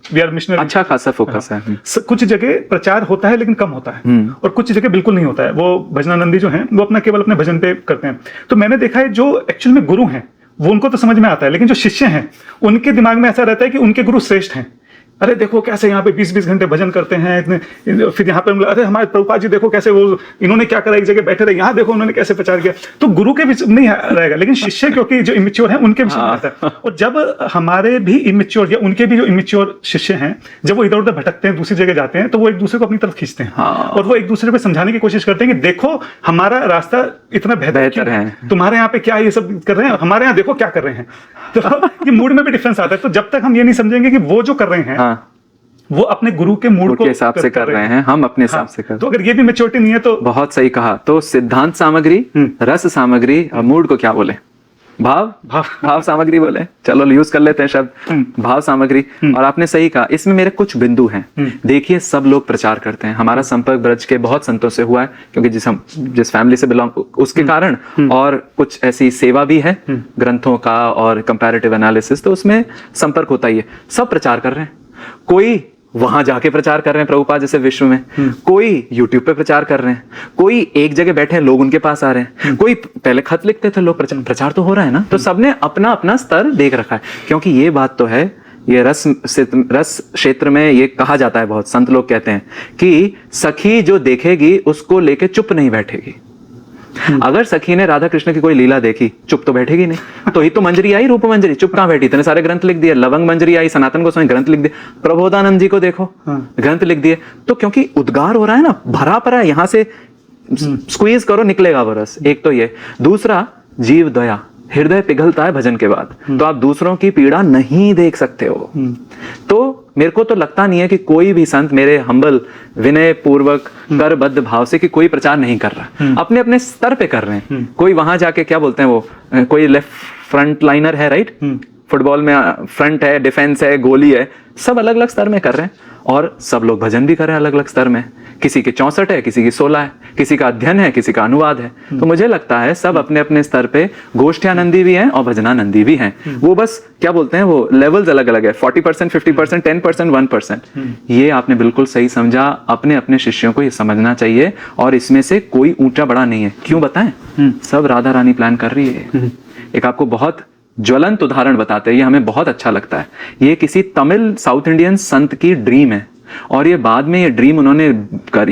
वी आर मिशनरी, अच्छा खासा फोकस है। कुछ जगह प्रचार होता है लेकिन कम होता है, और कुछ जगह बिल्कुल नहीं होता है। वो भजनानंदी जो हैं वो अपना केवल अपने भजन पे करते हैं। तो मैंने देखा है जो एक्चुअल में गुरु हैं वो उनको तो समझ में आता है, लेकिन जो शिष्य हैं उनके दिमाग में ऐसा रहता है कि उनके गुरु श्रेष्ठ हैं। अरे देखो कैसे यहाँ पे 20-20 घंटे भजन करते हैं इतने, फिर यहाँ पे अरे हमारे प्रभुपाद जी देखो कैसे वो इन्होंने क्या करा, एक जगह बैठे रहे, यहाँ देखो उन्होंने कैसे प्रचार किया। तो गुरु के बीच नहीं रहेगा, लेकिन शिष्य क्योंकि जो इमेच्योर है उनके बीच में रहता है। और जब हमारे भी इमेच्योर या उनके भी जो इमेच्योर शिष्य हैं, जब वो इधर उधर भटकते हैं, दूसरी जगह जाते हैं, तो वो एक दूसरे को अपनी तरफ खींचते हैं और वो एक दूसरे को समझाने की कोशिश करते हैं कि देखो हमारा रास्ता इतना बेहतर है, तुम्हारे यहाँ पे क्या ये सब कर रहे हैं, हमारे यहाँ देखो क्या कर रहे हैं। तो ये मूड में भी डिफरेंस आता है। तो जब तक हम ये नहीं समझेंगे कि वो जो कर रहे हैं वो अपने गुरु के मूड के हिसाब से कर रहे हैं, हम अपने हिसाब से कर, तो अगर ये भी मैच्योरिटी नहीं है तो बहुत सही कहा। तो सिद्धांत सामग्री, रस सामग्री और मूड को क्या बोले? भाव सामग्री बोले। चलो यूज कर लेते हैं शब्द भाव सामग्री। और आपने सही कहा, इसमें मेरे कुछ बिंदु हैं। देखिए सब लोग प्रचार करते हैं, हमारा संपर्क ब्रज के बहुत संतों से हुआ है, क्योंकि जिस फैमिली से बिलोंग उसके कारण, और कुछ ऐसी सेवा भी है ग्रंथों का और कंपैरेटिव एनालिसिस, तो उसमें संपर्क होता ही है। सब प्रचार कर रहे हैं, कोई वहां जाके प्रचार कर रहे हैं प्रभुपाद जैसे विश्व में, कोई यूट्यूब पे प्रचार कर रहे हैं, कोई एक जगह बैठे हैं लोग उनके पास आ रहे हैं, कोई पहले खत लिखते थे लोग, प्रचार तो हो रहा है ना। तो सबने अपना अपना स्तर देख रखा है, क्योंकि ये बात तो है, ये रस क्षेत्र में ये कहा जाता है, बहुत संत लोग कहते हैं कि सखी जो देखेगी उसको लेके चुप नहीं बैठेगी। अगर सखी ने राधा कृष्ण की कोई लीला देखी, चुप तो बैठेगी नहीं। तो ही तो मंजरी आई, रूप मंजरी, चुप कहां बैठी? इतने सारे ग्रंथ लिख दिए। लवंग मंजरी आई, सनातन गोस्वामी ग्रंथ लिख दिए, प्रबोधानंद जी को देखो ग्रंथ लिख दिए। तो क्योंकि उद्गार हो रहा है ना, भरा पड़ा है, यहां से स्क्वीज करो निकलेगा बरस। एक तो ये, दूसरा जीव दया, हृदय पिघलता है भजन के बाद, तो आप दूसरों की पीड़ा नहीं देख सकते हो। तो मेरे को तो लगता नहीं है कि कोई भी संत, मेरे हम्बल विनय पूर्वक करबद्ध भाव से, कि कोई प्रचार नहीं कर रहा, अपने अपने स्तर पे कर रहे हैं। कोई वहां जाके क्या बोलते हैं वो, कोई लेफ्ट फ्रंट लाइनर है, राइट, फुटबॉल में फ्रंट है, डिफेंस है, गोली है, सब अलग अलग स्तर में कर रहे हैं। और सब लोग भजन भी कर रहे हैं अलग अलग स्तर में, किसी के 64 है, किसी की 16 है, किसी का अध्ययन है, किसी का अनुवाद है। तो मुझे लगता है सब अपने अपने स्तर पे गोष्ठ्यानंदी भी हैं और भजनानंदी भी हैं। वो बस क्या बोलते हैं, वो लेवल्स अलग अलग है, 40%, 50%, 10%, 1%। ये आपने बिल्कुल सही समझा। अपने अपने शिष्यों को ये समझना चाहिए, और इसमें से कोई ऊंचा बड़ा नहीं है। क्यों बताएं? सब राधा रानी प्लान कर रही है। एक आपको बहुत ज्वलंत उदाहरण बताते हैं, ये हमें बहुत अच्छा लगता है। ये किसी तमिल साउथ इंडियन संत की ड्रीम है, और ये बाद में ये ड्रीम उन्होंने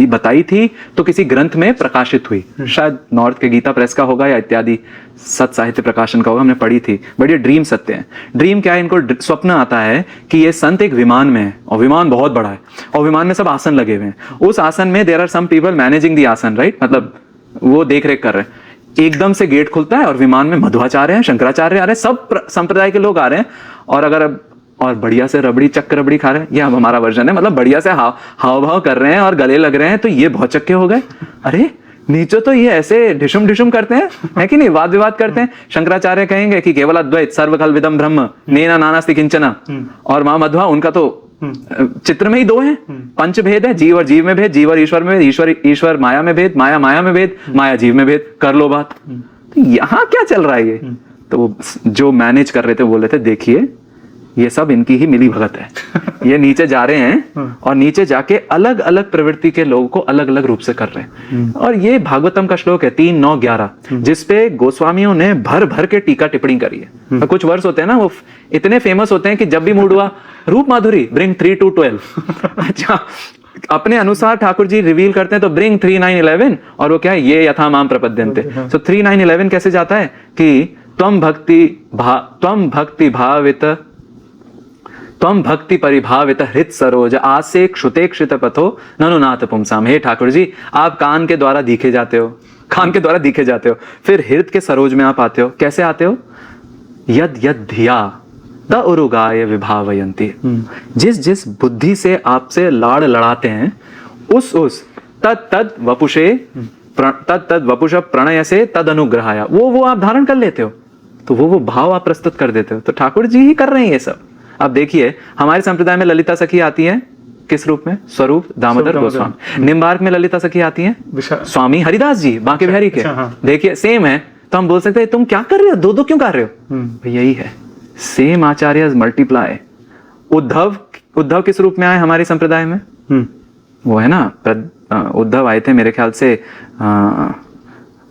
बताई थी तो किसी ग्रंथ में प्रकाशित हुई, शायद नॉर्थ के गीता प्रेस का होगा या इत्यादि सत साहित्य प्रकाशन का होगा, हमने पढ़ी थी। बट ये ड्रीम सत्य है। ड्रीम क्या है? इनको स्वप्न आता है कि ये संत एक विमान में है, और विमान बहुत बड़ा है, और विमान में सब आसन लगे हुए हैं। उस आसन में there are some people managing the asana, right, मतलब वो देख रेख कर रहे हैं। एकदम से गेट खुलता है और विमान में मध्वाचार्य हैं, शंकराचार्य आ रहे हैं, सब संप्रदाय के लोग आ रहे हैं, और अगर और बढ़िया से रबड़ी चक्कर रबड़ी खा रहे हैं, ये अब हमारा वर्जन है, मतलब बढ़िया से हाव भाव कर रहे हैं और गले लग रहे हैं, तो ये बहुत चक्के हो गए। अरे नीचे तो ये ऐसे ढिशुम ढिशुम करते हैं, है कि नहीं, वाद विवाद करते हैं। शंकराचार्य कहेंगे कि केवल अद्वैत सर्वकल विदम ब्रह्म नेना नानास्ति किंचना, और मां मध्वा उनका तो चित्र में ही दो हैं, पंच भेद है, जीव और जीव में भेद, जीव और ईश्वर में भेद, ईश्वर माया में भेद, माया माया में भेद, माया जीव में भेद, कर लो बात। तो यहाँ क्या चल रहा है ये? तो वो जो मैनेज कर रहे थे बोले थे, देखिए ये सब इनकी ही मिली भगत है। ये नीचे जा रहे हैं और नीचे जाके अलग अलग प्रवृत्ति के लोगों को अलग अलग रूप से कर रहे हैं। और ये भागवतम का श्लोक है 3:9-11, जिसपे गोस्वामियों ने भर भर के टीका टिप्पणी करी है। तो कुछ वर्ष होते हैं ना, वो इतने फेमस होते हैं कि जब भी मूड हुआ, रूप माधुरी ब्रिंग 3 to 12। अच्छा, अपने अनुसार ठाकुर जी रिवील करते हैं तो ब्रिंग 3:9-11, और वो क्या है, ये यथा माम प्रपद्यन्ते। सो 3:9-11 कैसे जाता है कि त्वं भक्ति परिभावित हृत सरोज आसे क्षुतेक्षित पथो ननुनाथ पुंसाम। हे ठाकुर जी, आप कान के द्वारा दिखे जाते हो, कान के द्वारा दिखे जाते हो, फिर हृत के सरोज में आप आते हो। कैसे आते हो? यद यद धिया द उरुगाय विभावयन्ति। जिस जिस बुद्धि से आपसे लाड़ लड़ाते हैं, उस तद वपुषे तद वपुष प्रणय से तद अनुग्रहाया, वो आप धारण कर लेते हो, तो वो भाव आप प्रस्तुत कर देते हो। तो ठाकुर जी ही कर रहे हैं ये सब। अब देखिए, हमारे संप्रदाय में ललिता सखी आती है किस रूप में? स्वरूप दामोदर गोस्वामी। निम्बार्क में ललिता सखी आती है स्वामी हरिदास जी बांके बिहारी के। देखिए सेम है, तो हम बोल सकते हैं तुम क्या कर रहे हो, दो दो क्यों कर रहे हो? यही है, सेम आचार्य मल्टीप्लाई। उद्धव किस रूप में आए हमारे संप्रदाय में? वो है ना, उद्धव आए थे मेरे ख्याल से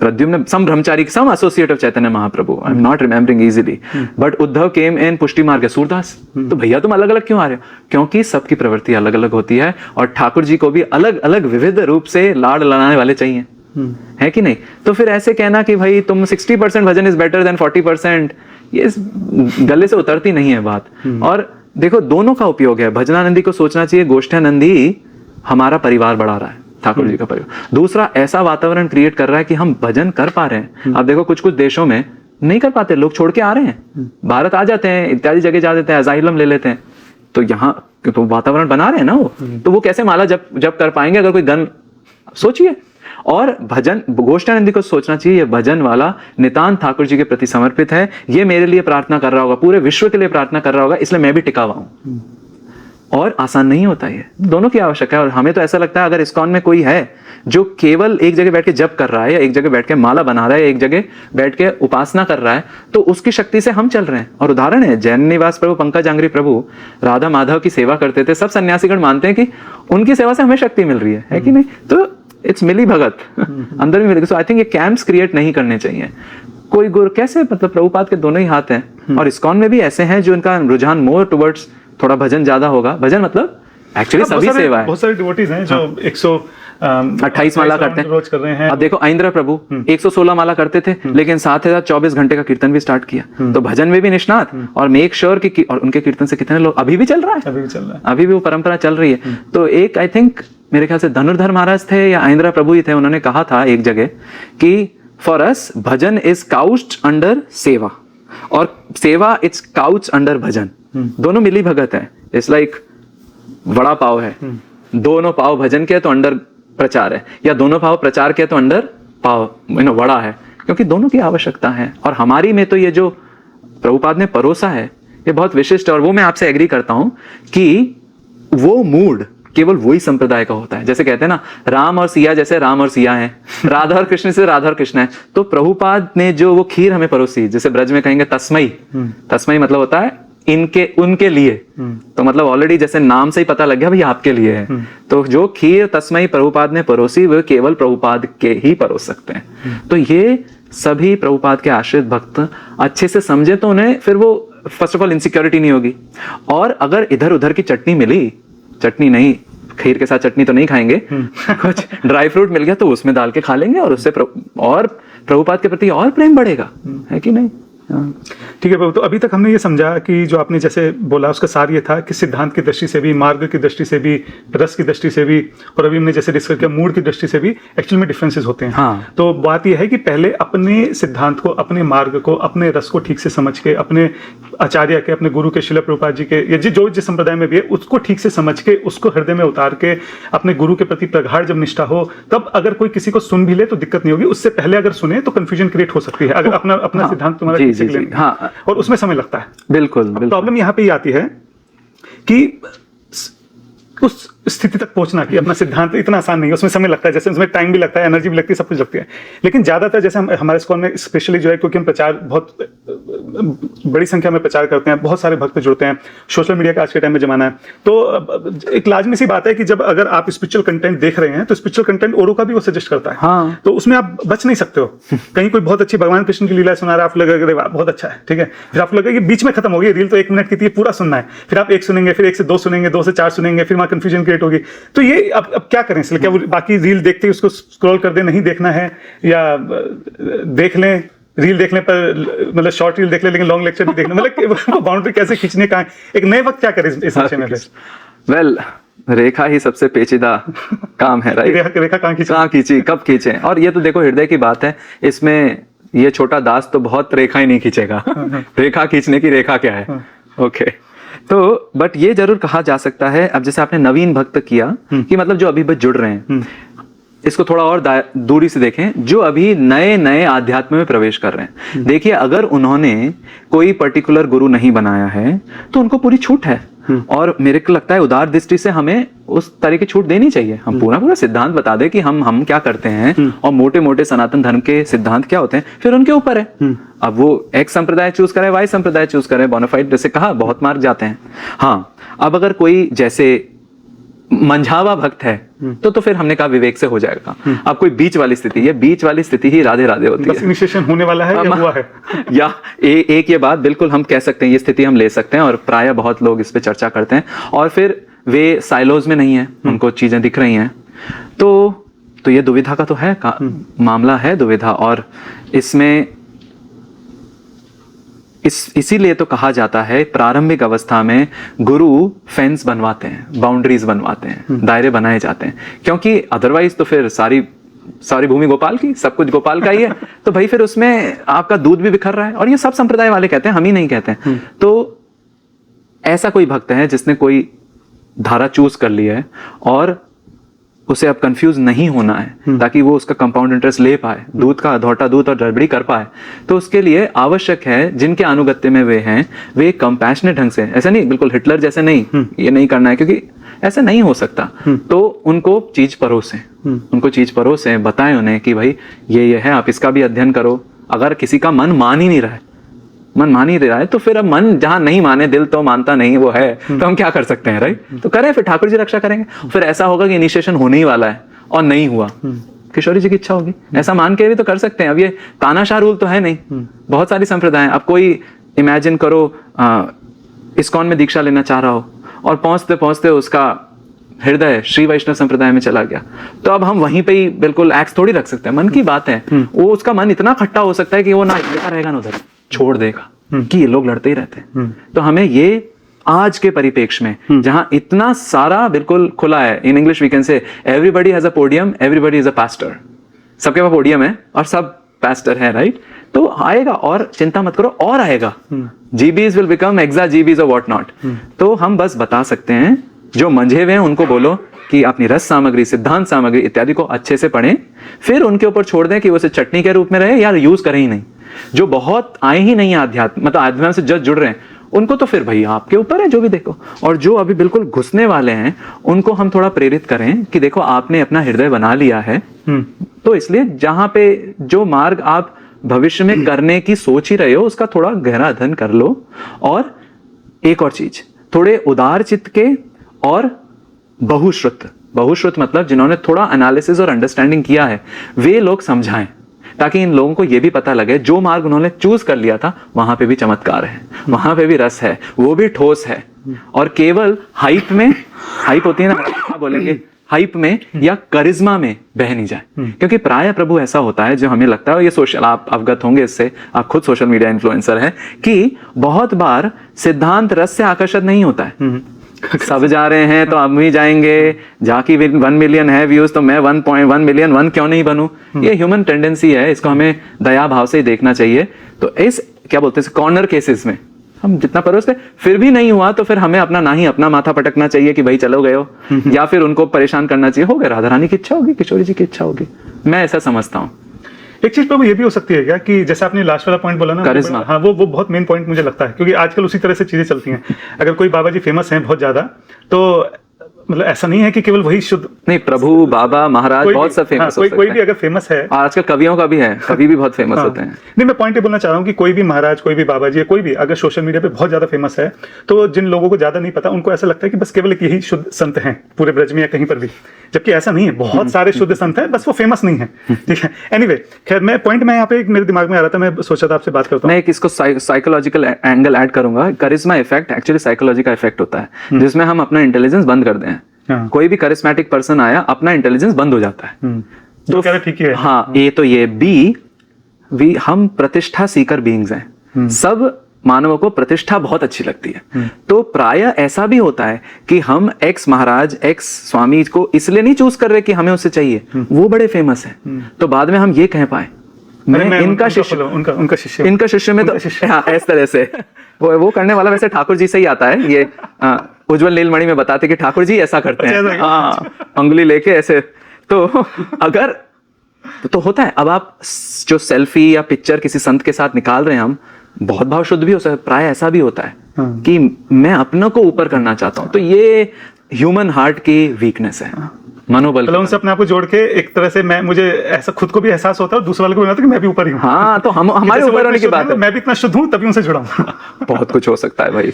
Pradyumna, some brahmachari, some associate of Chaitanya Mahaprabhu, I am not remembering easily, but Uddhav came in Pushti Marg, Surdas, तो भैया तुम अलग अलग क्यों आ रहे हो? क्योंकि सबकी प्रवृत्ति अलग अलग होती है और ठाकुर जी को भी अलग अलग विविध रूप से लाड़ लड़ाने वाले चाहिए, है कि नहीं? तो फिर ऐसे कहना कि भाई तुम 60% भजन इज बेटर देन 40%, ये गले से उतरती नहीं है बात। और देखो दोनों का उपयोग है, भजनानंदी को सोचना चाहिए गोष्ठानंदी हमारा परिवार बढ़ा रहा है, ठाकुर जी का परिवार। दूसरा, ऐसा वातावरण क्रिएट कर रहा है कि हम भजन कर पा रहे हैं। आप देखो कुछ कुछ देशों में नहीं कर पाते, लोग छोड़ के आ रहे हैं, भारत आ जाते हैं, इत्यादि जगह जा देते हैं, अजाइलम ले लेते हैं, तो यहाँ तो वातावरण बना रहे हैं ना वो, तो वो कैसे माला जब कर पाएंगे अगर कोई गन, सोचिए। और भजन, गोष्ठानंदी को सोचना चाहिए ये भजन वाला नितांत ठाकुर जी के प्रति समर्पित है, ये मेरे लिए प्रार्थना कर रहा होगा, पूरे विश्व के लिए प्रार्थना कर रहा होगा, इसलिए मैं भी टिका हुआ हूं। और आसान नहीं होता, ये दोनों की आवश्यकता है। और हमें तो ऐसा लगता है अगर इस्कॉन में कोई है जो केवल एक जगह बैठ के जप कर रहा है, या एक जगह बैठ के माला बना रहा है, या एक जगह बैठ के उपासना कर रहा है, तो उसकी शक्ति से हम चल रहे हैं। और उदाहरण है, जैन निवास प्रभु, पंकज आंग्री प्रभु राधा माधव की सेवा करते थे, सब सन्यासीगण मानते हैं कि उनकी सेवा से हमें शक्ति मिल रही है कि नहीं? तो इट्स मिली भगत, अंदर में मिली। सो आई थिंक ये कैंप्स क्रिएट नहीं करने चाहिए। कोई गुरु कैसे, मतलब प्रभुपाद के दोनों ही हाथ हैं, और इस्कॉन में भी ऐसे हैं जो इनका रुझान मोर टुवर्ड्स थोड़ा भजन ज्यादा होगा। भजन मतलब एक्चुअली सभी सेवा है। बहुत सारे डिवोटीज हैं जो 128 माला करते हैं, रोज कर रहे हैं। अब देखो इंद्र प्रभु 116 माला करते थे, लेकिन साथ ही साथ 24 घंटे का कीर्तन भी स्टार्ट किया। तो भजन में भी निष्णात, और मेक श्योर कि और उनके कीर्तन से कितने लोग अभी भी चल रहा है, अभी भी चल रहा है, अभी भी वो परंपरा चल रही है। तो एक आई थिंक मेरे ख्याल से धनुर्धर महाराज थे या इंद्र प्रभु ही थे, उन्होंने कहा था एक जगह कि for us bhajan is couched under seva, और सेवा इट्स काउच्ड अंडर भजन। दोनों मिली भगत है। इट्स लाइक वड़ा पाव है, दोनों पाव भजन के तो अंडर प्रचार है, या दोनों पाव प्रचार के तो अंडर पाव वड़ा है, क्योंकि दोनों की आवश्यकता है। और हमारी में तो ये जो प्रभुपाद ने परोसा है ये बहुत विशिष्ट है, और वो मैं आपसे एग्री करता हूं कि वो मूड केवल वही संप्रदाय का होता है। जैसे कहते हैं ना, राम और सिया जैसे राम और सिया हैं, राधा और कृष्ण से राधा और कृष्ण है। तो प्रभुपाद ने जो वो खीर हमें परोसी, जैसे ब्रज में कहेंगे तस्मई, तस्मई मतलब होता है इनके, उनके लिए। तो मतलब ऑलरेडी जैसे नाम से ही पता लग गया भाई आपके लिए है। तो जो खीर तस्मई प्रभुपाद ने परोसी वो केवल प्रभुपाद के ही परोस सकते हैं। तो ये सभी प्रभुपाद के आश्रित भक्त अच्छे से समझे तो उन्हें फिर वो फर्स्ट ऑफ ऑल इनसिक्योरिटी नहीं होगी। और अगर इधर उधर की चटनी मिली, चटनी नहीं, खीर के साथ चटनी तो नहीं खाएंगे, कुछ ड्राई फ्रूट मिल गया तो उसमें डाल के खा लेंगे, और उससे और प्रभुपाद के प्रति और प्रेम बढ़ेगा, है कि नहीं? ठीक है प्रभु। तो अभी तक हमने ये समझा कि जो आपने जैसे बोला उसका सार ये था कि सिद्धांत की दृष्टि से भी, मार्ग की दृष्टि से भी, रस की दृष्टि से भी, और अभी हमने जैसे डिस्कस किया मूड की दृष्टि से भी एक्चुअल में डिफरेंसेस होते हैं। हाँ। तो बात यह है कि पहले अपने सिद्धांत को, अपने मार्ग को, अपने रस को ठीक से समझ के, अपने आचार्य के, अपने गुरु के, श्रील प्रभुपाद जी के, या जो जिस संप्रदाय में भी है उसको ठीक से समझ के, उसको हृदय में उतार के, अपने गुरु के प्रति प्रगाढ़ जब निष्ठा हो, तब अगर कोई किसी को सुन भी ले तो दिक्कत नहीं होगी। उससे पहले अगर सुने तो कंफ्यूजन क्रिएट हो सकती है, अगर अपना सिद्धांत तुम्हारा ठीक से लेना। हाँ, और उसमें समय लगता है। बिल्कुल। प्रॉब्लम यहाँ पे ही आती है कि उस स्थिति तक पहुंचना कि अपना सिद्धांत इतना आसान नहीं है, उसमें समय लगता है, जैसे उसमें टाइम भी लगता है, एनर्जी भी लगती है, सब कुछ लगती है। लेकिन ज्यादातर जैसे हमारे स्कॉन में स्पेशली जो है, क्योंकि हम प्रचार बहुत बड़ी संख्या में प्रचार करते हैं, बहुत सारे भक्त जुड़ते हैं, सोशल मीडिया का आज के टाइम में जमाना है, तो एक लाजमी सी बात है कि जब अगर आप स्पिरिचुअल कंटेंट देख रहे हैं तो स्पिरिचुअल कंटेंट औरों का भी वो सजेस्ट करता है। हाँ। तो उसमें आप बच नहीं सकते हो। कहीं कोई बहुत अच्छी भगवान कृष्ण की लीला सुना रहा है, आप लगेगा बहुत अच्छा है, ठीक है, फिर आपको लगेगा कि बीच में खत्म हो गई रील, तो 1 मिनट की थी, पूरा सुनना है, फिर आप 1 सुनेंगे, फिर 1 से 2 सुनेंगे, 2 से 4 सुनेंगे, फिर वहां कंफ्यूजन क्रिएट होगी। तो ये अब क्या करें? इसलिए क्या वो बाकी रील देखते ही उसको स्क्रॉल कर दे, नहीं देखना है, या देख लें, रील देखने पर मतलब शॉर्ट रील देख ले लेकिन लॉन्ग लेक्चर भी देखना, मतलब बाउंड्री कैसे खींचने का एक नए वक्त क्या करें इस विषय में? वेल, रेखा ही सबसे पेचीदा काम है, राइट? रेखा कहाँ खींची, कब खींचे? और ये तो देखो हृदय की बात है, इसमें ये छोटा दास तो बहुत रेखा ही नहीं खींचेगा। रेखा खींचने की रेखा क्या है? ओके। तो बट ये जरूर कहा जा सकता है, अब जैसे आपने नवीन भक्त किया कि मतलब जो अभी बस जुड़ रहे हैं, इसको थोड़ा और दूरी से देखें, जो अभी नए नए आध्यात्म में प्रवेश कर रहे हैं। देखिए, अगर उन्होंने कोई पर्टिकुलर गुरु नहीं बनाया है तो उनको पूरी छूट है, और मेरे को लगता है उदार दृष्टि से हमें उस तरह की छूट देनी चाहिए। हम पूरा सिद्धांत बता दे कि हम क्या करते हैं, और मोटे मोटे सनातन धर्म के सिद्धांत क्या होते हैं, फिर उनके ऊपर है। अब वो एक संप्रदाय चूज करे, वाई संप्रदाय चूज करे, बोनाफाइड जैसे कहा बहुत मार्ग जाते हैं। हाँ, अब अगर कोई जैसे मंझावा भक्त है तो फिर हमने कहा विवेक से हो जाएगा। अब कोई बीच वाली स्थिति, ये बीच वाली स्थिति ही राधे राधे होती बस है। इनिशिएशन होने वाला है या हुआ है? या एक ये बात बिल्कुल हम कह सकते हैं, ये स्थिति हम ले सकते हैं और प्राय बहुत लोग इस पे चर्चा करते हैं और फिर वे साइलोज में नहीं है, उनको चीजें दिख रही हैं। तो ये दुविधा का तो है मामला है, दुविधा। और इसमें इसीलिए तो कहा जाता है प्रारंभिक अवस्था में गुरु फेंस बनवाते हैं, बाउंड्रीज बनवाते हैं, दायरे बनाए जाते हैं, क्योंकि अदरवाइज तो फिर सारी भूमि गोपाल की, सब कुछ गोपाल का ही है। तो भाई फिर उसमें आपका दूध भी बिखर रहा है। और ये सब संप्रदाय वाले कहते हैं, हम ही नहीं कहते हैं। तो ऐसा कोई भक्त है जिसने कोई धारा चूज कर ली है और उसे अब कंफ्यूज नहीं होना है ताकि वो उसका कंपाउंड इंटरेस्ट ले पाए, दूध का अधौटा दूध और गड़बड़ी कर पाए। तो उसके लिए आवश्यक है जिनके अनुगत्य में वे हैं, वे कंपैशनेट ढंग से, ऐसा नहीं बिल्कुल हिटलर जैसे नहीं, ये नहीं करना है क्योंकि ऐसा नहीं हो सकता। तो उनको चीज परोसें, बताएं उन्हें कि भाई ये है, आप इसका भी अध्ययन करो। अगर किसी का मन मान ही नहीं रहा है तो फिर अब मन जहां नहीं माने, दिल तो मानता नहीं वो है, तो हम क्या कर सकते हैं, राइट? तो करें, फिर ठाकुर जी रक्षा करेंगे। फिर ऐसा होगा कि इनिशिएशन होने ही वाला है और नहीं हुआ, किशोरी जी की इच्छा होगी, ऐसा मान के भी तो कर सकते हैं। अब ये तानाशाह रूल तो है नहीं, बहुत सारी संप्रदाय। अब कोई इमेजिन करो इस्कॉन में दीक्षा लेना चाह रहा हो और पहुंचते पहुंचते उसका हृदय श्री वैष्णव संप्रदाय में चला गया, तो अब हम वहीं पे ही बिल्कुल एक्स थोड़ी रख सकते हैं। मन की बात है, वो उसका मन इतना खट्टा हो सकता है कि वो ना रहेगा ना उधर छोड़ देगा कि ये लोग लड़ते ही रहते हैं। तो हमें ये आज के परिप्रेक्ष्य में जहां इतना सारा बिल्कुल खुला है, in English we can say everybody has a podium, everybody is a pastor. सबके पास पोडियम है और सब पास्टर है, राइट? तो आएगा, और चिंता मत करो, और आएगा। GBs will become exa GBs और व्हाट नॉट। तो हम बस बता सकते हैं, जो मंझे हुए हैं उनको बोलो कि अपनी रस सामग्री, सिद्धांत सामग्री इत्यादि को अच्छे से पढ़ें, फिर उनके ऊपर छोड़ दें कि वो चटनी के रूप में रहे या यूज करें ही नहीं। जो बहुत आए ही नहीं अध्यात्म, मतलब आध्यात्म से जज जुड़ रहे हैं, उनको तो फिर भाई आपके ऊपर है, जो भी देखो। और जो अभी बिल्कुल घुसने वाले हैं उनको हम थोड़ा प्रेरित करें कि देखो आपने अपना हृदय बना लिया है, तो इसलिए जहां पे जो मार्ग आप भविष्य में करने की सोच ही रहे हो उसका थोड़ा गहरा अध्ययन कर लो। और एक और चीज, थोड़े उदार चित्त के और बहुश्रुत मतलब जिन्होंने थोड़ा एनालिसिस और अंडरस्टैंडिंग किया है, वे लोग समझाएं, ताकि इन लोगों को यह भी पता लगे जो मार्ग उन्होंने चूज कर लिया था वहां पे भी चमत्कार है, वहां पे भी रस है, वो भी ठोस है। और केवल हाइप होती है ना, क्या बोलेंगे, हाइप में या करिश्मा में बह नहीं जाए। क्योंकि प्राय प्रभु ऐसा होता है, जो हमें लगता है, और ये सोशल, आप अवगत होंगे इससे, आप खुद सोशल मीडिया इन्फ्लुएंसर हैं, कि बहुत बार सिद्धांत रस से आकर्षित नहीं होता है। सब जा रहे हैं तो हम भी जाएंगे, जाकी 1 मिलियन है व्यूज तो मैं 1.1 मिलियन 1 क्यों नहीं बनूं। ये ह्यूमन टेंडेंसी है, इसको हमें दया भाव से ही देखना चाहिए। तो इस क्या बोलते हैं कॉर्नर केसेस में हम जितना परोसते फिर भी नहीं हुआ, तो फिर हमें अपना माथा पटकना चाहिए कि भाई चलो गए हो, या फिर उनको परेशान करना चाहिए, हो गया, राधा रानी की इच्छा होगी, किशोरी जी की इच्छा होगी। मैं ऐसा समझता हूँ। एक चीज पर ये भी हो सकती है क्या कि जैसे आपने लास्ट वाला पॉइंट बोला ना, करिश्मा, हाँ, वो बहुत मेन पॉइंट मुझे लगता है, क्योंकि आजकल उसी तरह से चीजें चलती हैं। अगर कोई बाबा जी फेमस हैं बहुत ज्यादा, तो मतलब ऐसा नहीं है कि केवल वही शुद्ध, नहीं, प्रभु बाबा महाराज बहुत सब फेमस, कोई भी अगर फेमस है, आजकल कवियों का भी है, कवि भी बहुत फेमस होते हैं। नहीं, मैं पॉइंट ये बोलना चाह रहा हूँ कि कोई भी महाराज, कोई भी बाबा जी, कोई भी अगर सोशल मीडिया पे बहुत ज्यादा फेमस है, तो जिन लोगों को ज्यादा नहीं पता उनको ऐसा लगता है कि बस केवल एक यही शुद्ध संत हैं पूरे ब्रज में या कहीं पर भी, जबकि ऐसा नहीं है। बहुत सारे शुद्ध संत हैं, बस वो फेमस नहीं है। ठीक है, एनीवे, खैर, मैं पॉइंट में यहाँ पे एक मेरे दिमाग में आ रहा था, मैं सोचा था आपसे बात करता हूँ। मैं एक इसको साइकोलॉजिकल एंगल ऐड करूंगा। करिश्मा इफेक्ट एक्चुअली साइकोलॉजी का इफेक्ट होता है, जिसमें हम अपना इंटेलिजेंस बंद कर दें। हाँ। कोई भी करिश्मेटिक पर्सन आया, अपना इंटेलिजेंस बंद हो जाता है। तो क्या ठीक है? हाँ, ए तो ये बी हम प्रतिष्ठा सीकर बीइंग्स हैं। सब मानवों को प्रतिष्ठा बहुत अच्छी लगती है। तो प्राय ऐसा भी होता है कि हम एक्स महाराज, एक्स स्वामी को इसलिए नहीं चूज कर रहे कि हमें उससे चाहिए, वो बड़े फेमस है, तो बाद में हम ये कह पाए मैं इनका शिष्य में, तो हाँ, इस तरह से वो करने वाला वैसे ठाकुर जी से ही आता है। ये उज्जवल नीलमणि में बताते कि ठाकुर जी ऐसा करते हैं, हाँ, अंगुली लेके ऐसे। तो अगर तो होता है, अब आप जो सेल्फी या पिक्चर किसी संत के साथ निकाल रहे हैं, हम बहुत भाव शुद्ध भी हो सकता है, प्राय ऐसा भी होता है कि मैं अपनों को ऊपर करना चाहता हूं। तो ये ह्यूमन हार्ट की वीकनेस है। मनोबल मतलब उनसे अपने आप को जोड़ के एक तरह से मुझे ऐसा खुद को भी एहसास होता है और दूसरे वाले को भी होता है कि मैं भी ऊपर ही हूँ। हाँ, तो हमारे जैसे वो ऊपर होने की इतने बात शुद्ध हैं, है। मैं भी इतना शुद्ध हूँ तभी उनसे जुड़ा हूँ। बहुत कुछ हो सकता है भाई।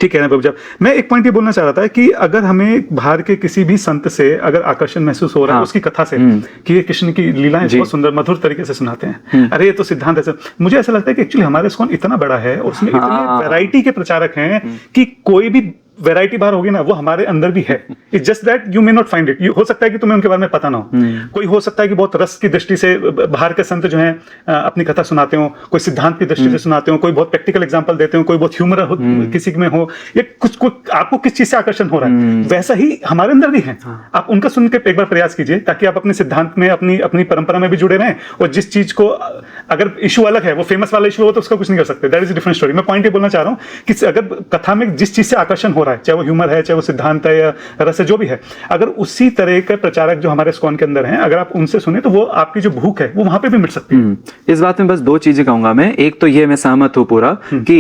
ठीक है ना बाबू साहब, मैं एक पॉइंट ये बोलना चाह रहा था कि अगर हमें बाहर के किसी भी संत से अगर आकर्षण महसूस हो रहा है हाँ। उसकी कथा से कि ये कृष्ण की लीलाएं जी। बहुत सुंदर मधुर तरीके से सुनाते हैं, अरे ये तो सिद्धांत ऐसा, मुझे ऐसा लगता है कि एक्चुअली हमारा इस्कॉन इतना बड़ा है और उसमें इतने वैरायटी के प्रचारक हैं कि कोई भी वैरायटी बाहर होगी ना वो हमारे अंदर भी है। It's just that you may not find it. हो सकता है कि तुम्हें उनके बारे में पता ना हो। कोई हो सकता है कि बहुत रस की दृष्टि से बाहर के संत जो हैं अपनी कथा सुनाते हो, कोई सिद्धांत की दृष्टि से सुनाते हो, कोई बहुत प्रैक्टिकल एग्जांपल देते हो, कोई बहुत ह्यूमर किसी में हो, या कुछ आपको किस चीज से आकर्षण हो रहा है वैसा ही हमारे अंदर भी है। आप उनका सुन के एक बार प्रयास कीजिए ताकि आप अपने सिद्धांत में अपनी परंपरा में भी जुड़े रहें। और जिस चीज को अगर इशू अलग है, वो फेमस वाला इशू हो तो उसका कुछ नहीं कर सकते, दैट इज डिफरेंट स्टोरी। मैं पॉइंट ये बोलना चाह रहा हूँ कि अगर कथा में जिस चीज से आकर्षण हो रहा है, चाहे वो ह्यूमर है, चाहे वो सिद्धांत है या रस है, जो भी है, अगर उसी तरह के प्रचारक जो हमारे इस्कॉन के अंदर हैं अगर आप उनसे सुने तो वो आपकी जो भूख है वो वहां पे भी मिट सकती है। इस बात में बस दो चीजें कहूंगा मैं। एक तो ये मैं सहमत हूं पूरा कि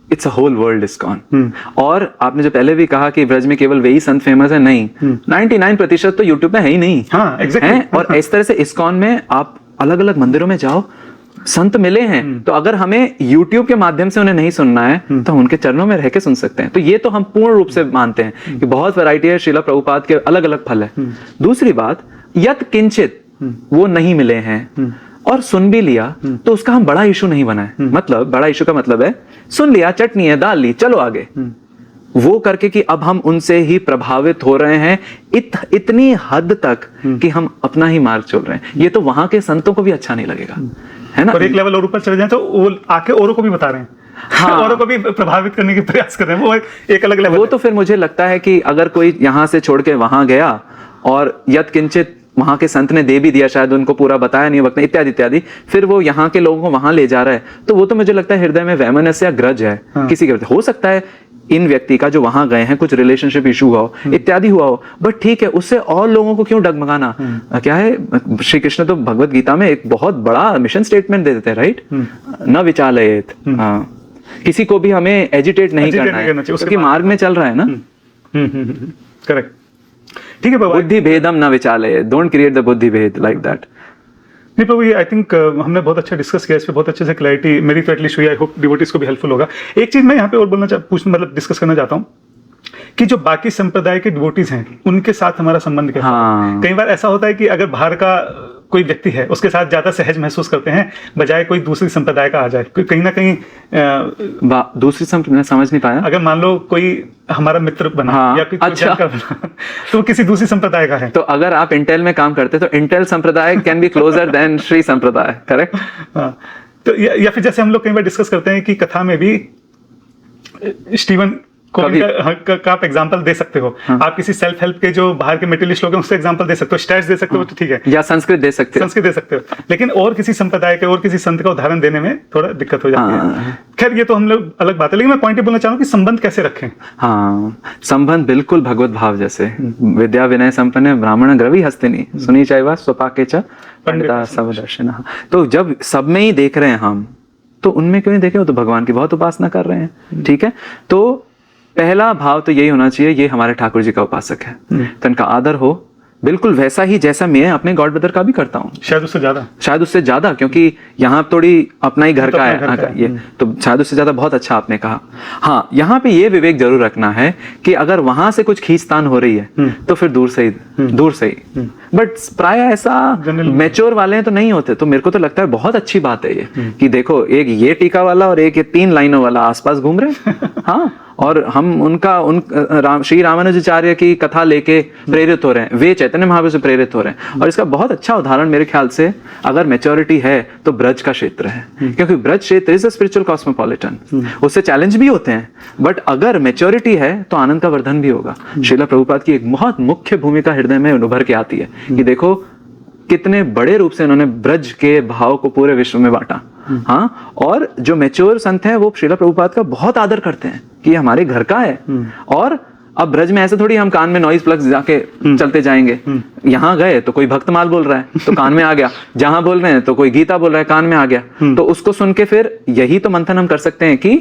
it's a whole world ISKCON. और आपने जो पहले भी कहा कि ब्रज में केवल वही संत फेमस है, नहीं, 99% तो यूट्यूब पे है ही नहीं। हाँ, exactly. हैं? और इस तरह से इस्कॉन में आप अलग अलग मंदिरों में जाओ, संत मिले हैं, तो अगर हमें YouTube के माध्यम से उन्हें नहीं सुनना है तो हम उनके चरणों में रह के सुन सकते हैं। तो ये तो हम पूर्ण रूप से मानते हैं कि बहुत वैरायटी है, श्रीला प्रभुपाद के अलग अलग फल है। दूसरी बात, यत किंचित वो नहीं मिले हैं और सुन भी लिया तो उसका हम बड़ा इशू नहीं बनाए। मतलब बड़ा इशू का मतलब है सुन लिया, चटनी है, दाल ली, चलो आगे, वो करके कि अब हम उनसे ही प्रभावित हो रहे हैं इतनी हद तक कि हम अपना ही मार्ग चल रहे हैं। ये तो वहां के संतों को भी अच्छा नहीं लगेगा, है ना। और एक लेवल और ऊपर चले जाए तो वो आके औरों को भी बता रहे हैं। हाँ। औरों को भी प्रभावित करने की प्रयास कर रहे हैं, वो एक अलग लेवल वो है। तो फिर मुझे लगता है कि अगर कोई यहाँ से छोड़ के वहां गया और यत किंचित वहां के संत ने दे भी दिया, शायद उनको पूरा बताया नहीं वक्त इत्यादि इत्यादि, फिर वो यहाँ के लोगों को वहां ले जा रहा है, तो वो तो मुझे लगता है हृदय में वैमनस्य या ग्रज है किसी के प्रति। हो सकता है इन व्यक्ति का जो वहां गए हैं कुछ रिलेशनशिप इशू हुआ हो, इत्यादि हुआ हो, बट ठीक है, उससे और लोगों को क्यों डगमगाना। क्या है, श्री कृष्ण तो भगवत गीता में एक बहुत बड़ा मिशन स्टेटमेंट दे देते हैं, राइट, न विचालयेत। किसी को भी हमें एजिटेट नहीं Agitate करना नहीं है करना चाहिए, क्योंकि मार्ग में चल रहा है ना। करेक्ट, ठीक है बाबा। बुद्धि भेदम न विचालयेत, डोंट क्रिएट द बुद्धि भेद लाइक दैट। नहीं प्रभु, ये आई थिंक हमने बहुत अच्छा डिस्कस किया, इस पे बहुत अच्छे से क्लैरिटी मेरी तो एटलीस्ट हुई। आई होप डिवोटीज को भी हेल्पफुल होगा। एक चीज मैं यहाँ पे और मतलब डिस्कस करना चाहता हूँ कि जो बाकी संप्रदाय के डिवोटीज हैं उनके साथ हमारा संबंध कैसा है। कई बार ऐसा होता है कि अगर बाहर का कोई व्यक्ति है उसके साथ ज्यादा सहज महसूस करते हैं बजाय कोई दूसरी संप्रदाय का आ जाए। कहीं ना कहीं दूसरी संप्रदाय समझ नहीं पाया। अगर मान लो कोई हमारा मित्र बना या कोई अच्छा। बना तो वो किसी दूसरी संप्रदाय का है। तो अगर आप इंटेल में काम करते तो इंटेल संप्रदाय can be closer then Shri संप्रदाय, करेक्ट। तो या फिर जैसे हम लोग कई बार डिस्कस करते हैं कि कथा में भी स्टीवन का आप एग्जांपल दे सकते हो। आप किसी सेल्फ हेल्प के जो बाहर के मटेरियलिस्ट लोग हैं उससे एग्जांपल दे सकते हो, स्टैट्स दे सकते हो, तो ठीक है, या संस्कृत दे सकते हो। लेकिन और किसी संप्रदाय के और किसी संत का उदाहरण देने में थोड़ा दिक्कत हो जाती है। खैर ये तो हम लोग अलग बात है, लेकिन मैं पॉइंट ये बोलना चाहूँ कि संबंध कैसे रखें। हाँ, संबंध बिल्कुल भगवत भाव जैसे। विद्या विनय संपन्न ब्राह्मण ग्रवी हस्तिनी सुनी चाइवा स्वपाके च पंडिता समदर्शिनः। तो जब सब में ही देख रहे हैं हम, तो उनमें क्यों नहीं देखे, वो तो भगवान की बहुत उपासना कर रहे हैं। ठीक है, तो पहला भाव तो यही होना चाहिए, ये हमारे ठाकुर जी का उपासक है, तो इनका आदर हो बिल्कुल वैसा ही जैसा मैं अपने गॉड ब्रदर का भी करता हूँ, शायद उससे ज्यादा, क्योंकि यहाँ थोड़ी अपना ही घर का है ये, तो शायद उससे ज्यादा। बहुत अच्छा आपने कहा। हाँ, यहाँ पे ये विवेक जरूर रखना है कि अगर वहां से कुछ खींचतान हो रही है तो फिर दूर से ही। बट प्राय ऐसा मैच्योर वाले हैं तो नहीं होते। तो मेरे को तो लगता है बहुत अच्छी बात है ये कि देखो, एक ये टीका वाला और एक ये 3 लाइनों वाला आसपास घूम रहे हैं। हाँ, और हम श्री रामानुजाचार्य की कथा लेके प्रेरित हो रहे हैं, वे चैतन्य महाप्रभु से प्रेरित हो रहे हैं। और इसका बहुत अच्छा उदाहरण मेरे ख्याल से अगर मैच्योरिटी है तो ब्रज का क्षेत्र है, क्योंकि ब्रज क्षेत्र इज अ स्पिरिचुअल कॉस्मोपॉलिटन। उससे चैलेंज भी होते हैं, बट अगर मैच्योरिटी है तो आनंद का वर्धन भी होगा। श्रीला प्रभुपाद की एक बहुत मुख्य भूमिका हृदय में उभर के आती है कि देखो कितने बड़े रूप से इन्होंने ब्रज के भाव को पूरे विश्व में बांटा। हाँ, और जो मैच्योर संत हैं वो श्रीला प्रभुपाद का बहुत आदर करते हैं कि हमारे घर का है। और अब ब्रज में ऐसे थोड़ी हम कान में नॉइज प्लग्स जाके चलते जाएंगे। यहाँ गए तो कोई भक्तमाल बोल रहा है तो कान में आ गया, जहां बोल रहे हैं तो कोई गीता बोल रहा है कान में आ गया। तो उसको सुन के फिर यही तो मंथन हम कर सकते हैं कि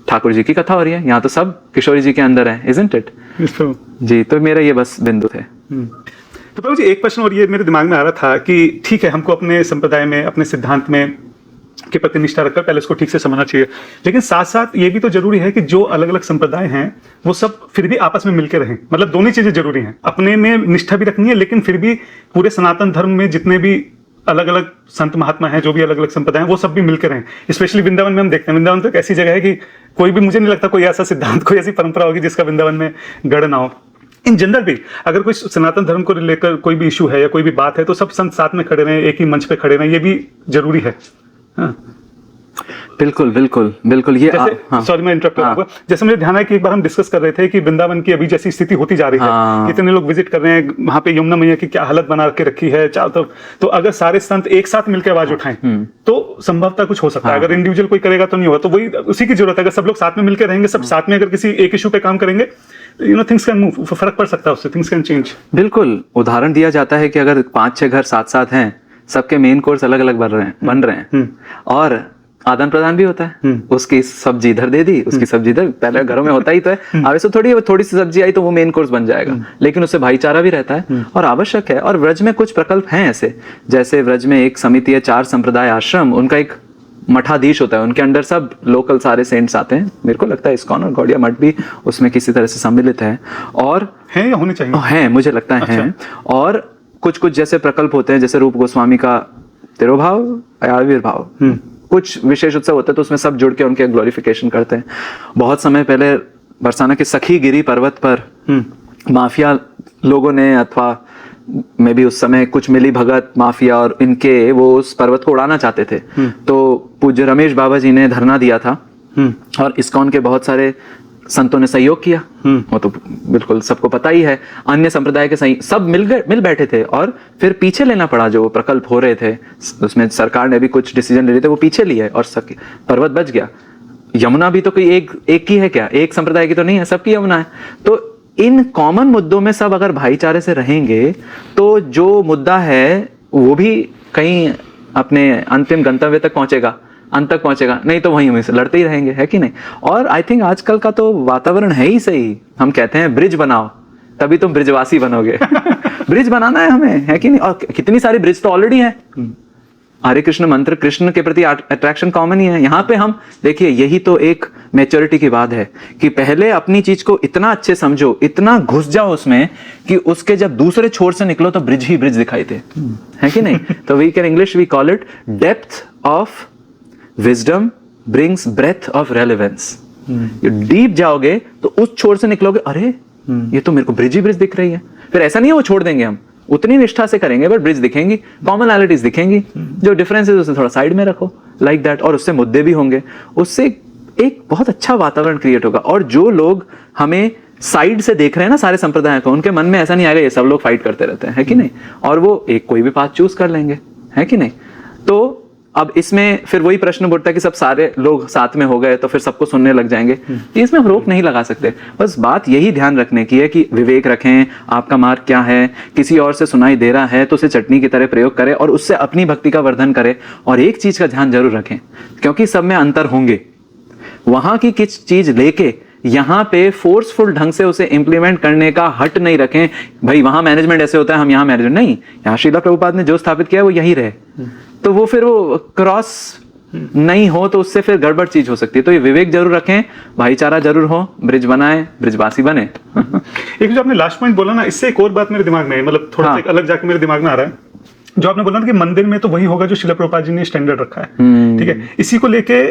ठाकुर जी की कथा हो रही है, यहाँ तो सब किशोरी जी के अंदर है, isn't it? तो जी, तो मेरा ये बस बिंदु थे। तो प्रभु जी एक प्रश्न और ये मेरे दिमाग में आ रहा था कि ठीक है, हमको अपने संप्रदाय में, अपने सिद्धांत में के प्रति निष्ठा रखकर पहले उसको ठीक से समझना चाहिए, लेकिन साथ साथ ये भी तो जरूरी है कि जो अलग अलग संप्रदाय हैं वो सब फिर भी आपस में मिलकर रहें। मतलब दोनों चीजें जरूरी हैं, अपने में निष्ठा भी रखनी है, लेकिन फिर भी पूरे सनातन धर्म में जितने भी अलग अलग संत महात्मा हैं, जो भी अलग अलग संप्रदाय हैं, वो सब भी मिलकर हैं। स्पेशली वृंदावन में हम देखते हैं, वृंदावन तो एक ऐसी जगह है कि कोई भी, मुझे नहीं लगता कोई ऐसा सिद्धांत, कोई ऐसी परंपरा होगी जिसका वृंदावन में गढ़ ना हो। इन जनरल भी अगर कोई सनातन धर्म को लेकर कोई भी इशू है या कोई भी बात है, तो सब संत साथ में खड़े रहें, एक ही मंच पे खड़े रहें, ये भी जरूरी है। हाँ। बिल्कुल बिल्कुल बिल्कुल, ये जैसे सॉरी मैं इंटरप्ट करूंगा, जैसे मुझे ध्यान है कि एक बार हम डिस्कस कर रहे थे कि वृंदावन की अभी जैसी स्थिति होती जा रही है, कितने लोग विजिट कर रहे हैं वहां पे, यमुना मैया की क्या हालत बना के रखी है चारों तरफ, तो अगर सारे संत एक साथ मिलकर आवाज उठाएं तो संभवतः कुछ हो सकता है। अगर इंडिविजुअल कोई करेगा तो नहीं होगा, तो वही उसी की जरूरत है। अगर सब लोग साथ में मिलकर रहेंगे, सब साथ में अगर किसी एक इशू पे काम करेंगे, थिंग्स कैन मूव, फर्क पड़ सकता है उससे, थिंग्स कैन चेंज। बिल्कुल, उदाहरण दिया जाता है कि अगर 5-6 घर साथ साथ हैं, सबके मेन कोर्स अलग अलग बन रहे हैं और आदान प्रदान भी होता है, उसकी सब्जी इधर दे दी, उसकी सब्जी इधर, पहले घरों में होता ही तो है, आगे से थोड़ी सी सब्जी आई तो वो मेन कोर्स बन जाएगा, लेकिन उससे भाईचारा भी रहता है और आवश्यक है। और व्रज में कुछ प्रकल्प हैं ऐसे, जैसे व्रज में एक समिति है, 4 संप्रदाय आश्रम, उनका एक मठाधीश होता है, उनके अंडर सब लोकल सारे सेंट्स आते हैं। मेरे को लगता है इस्कॉन और गौड़िया मठ भी उसमें किसी तरह से सम्मिलित है, और है या होने चाहिए, हैं, मुझे लगता है हैं। और कुछ कुछ जैसे प्रकल्प होते हैं, जैसे रूप गोस्वामी का तिरुभाव आविर्भाव, कुछ विशेष उत्सव होता है तो उसमें सब जुड़ के उनके ग्लोरिफिकेशन करते हैं। बहुत समय पहले बरसाना के सखी गिरी पर्वत पर माफिया लोगों ने, अथवा में भी उस समय कुछ मिली भगत माफिया और इनके, वो उस पर्वत को उड़ाना चाहते थे, तो पूज्य रमेश बाबा जी ने धरना दिया था और इस्कॉन के बहुत सारे संतों ने सहयोग किया, वो तो बिल्कुल सबको पता ही है। अन्य संप्रदाय के सब मिल बैठे थे और फिर पीछे लेना पड़ा, जो प्रकल्प हो रहे थे उसमें सरकार ने भी कुछ डिसीजन ले रहे थे, वो पीछे लिए और पर्वत बच गया। यमुना भी तो कोई एक की है क्या, एक संप्रदाय की तो नहीं है, सबकी यमुना है। तो इन कॉमन मुद्दों में सब अगर भाईचारे से रहेंगे तो जो मुद्दा है वो भी कहीं अपने अंतिम गंतव्य तक पहुंचेगा, अंत तक पहुंचेगा, नहीं तो वहीं से लड़ते ही रहेंगे, है कि नहीं। और आई थिंक आजकल का तो वातावरण है ही सही, हम कहते हैं ब्रिज बनाओ तभी तुम ब्रिजवासी बनोगे। ब्रिज बनाना है हमें, है कि नहीं। और कितनी सारी ब्रिज तो ऑलरेडी है, हरे कृष्ण मंत्र, कृष्ण के प्रति अट्रैक्शन कॉमन ही है। यहाँ पे हम देखिए, यही तो एक मैच्योरिटी की बात है कि पहले अपनी चीज को इतना अच्छे समझो, इतना घुस जाओ उसमें कि उसके जब दूसरे छोर से निकलो तो ब्रिज ही ब्रिज दिखाई दे, है कि नहीं। तो we can English we call it depth of wisdom brings breath of relevance. Deep जाओगे तो उस छोर से निकलोगे, अरे ये तो मेरे को ब्रिज ही ब्रिज दिख रही है। फिर ऐसा नहीं है वो छोड़ देंगे, हम उतनी निष्ठा से करेंगे, बट ब्रिज दिखेंगी, कॉमनैलिटीज दिखेंगी, जो डिफरेंसेस उसे थोड़ा साइड में रखो, लाइक दैट। और उससे मुद्दे भी होंगे, उससे एक बहुत अच्छा वातावरण क्रिएट होगा। और जो लोग हमें साइड से देख रहे हैं ना सारे संप्रदायों को, उनके मन में ऐसा नहीं आएगा ये सब लोग फाइट करते रहते हैं, है कि नहीं। और वो एक कोई भी पाथ चूज कर लेंगे, है कि नहीं। तो अब इसमें फिर वही प्रश्न उठता है कि सब सारे लोग साथ में हो गए तो फिर सबको सुनने लग जाएंगे, इसमें हम रोक नहीं लगा सकते। बस बात यही ध्यान रखने की है कि विवेक रखें, आपका मार्ग क्या है, किसी और से सुनाई दे रहा है तो उसे चटनी की तरह प्रयोग करें और उससे अपनी भक्ति का वर्धन करें। और एक चीज का ध्यान जरूर रखें, क्योंकि सब में अंतर होंगे, वहां की किस चीज लेके यहाँ पे फोर्सफुल ढंग से उसे इंप्लीमेंट करने का हट नहीं रखें, भाई वहां मैनेजमेंट ऐसे होता है हम यहाँ मैनेजमेंट नहीं। यहाँ श्रीला प्रभुपाद ने जो स्थापित किया है वो यही रहे, तो वो फिर वो क्रॉस नहीं हो तो उससे फिर गड़बड़ चीज हो सकती है। तो ये विवेक जरूर रखें, भाईचारा जरूर हो, ब्रिज बनाए, ब्रिजवासी बने। एक जो आपने लास्ट पॉइंट बोला ना, इससे एक और बात मेरे दिमाग में, मतलब थोड़ा सा अलग जाके मेरे दिमाग में आ रहा है, जो आपने बोला ना कि मंदिर में तो वही होगा जो श्रीला प्रभुपाद जी ने स्टैंडर्ड रखा है, ठीक है। इसी को लेके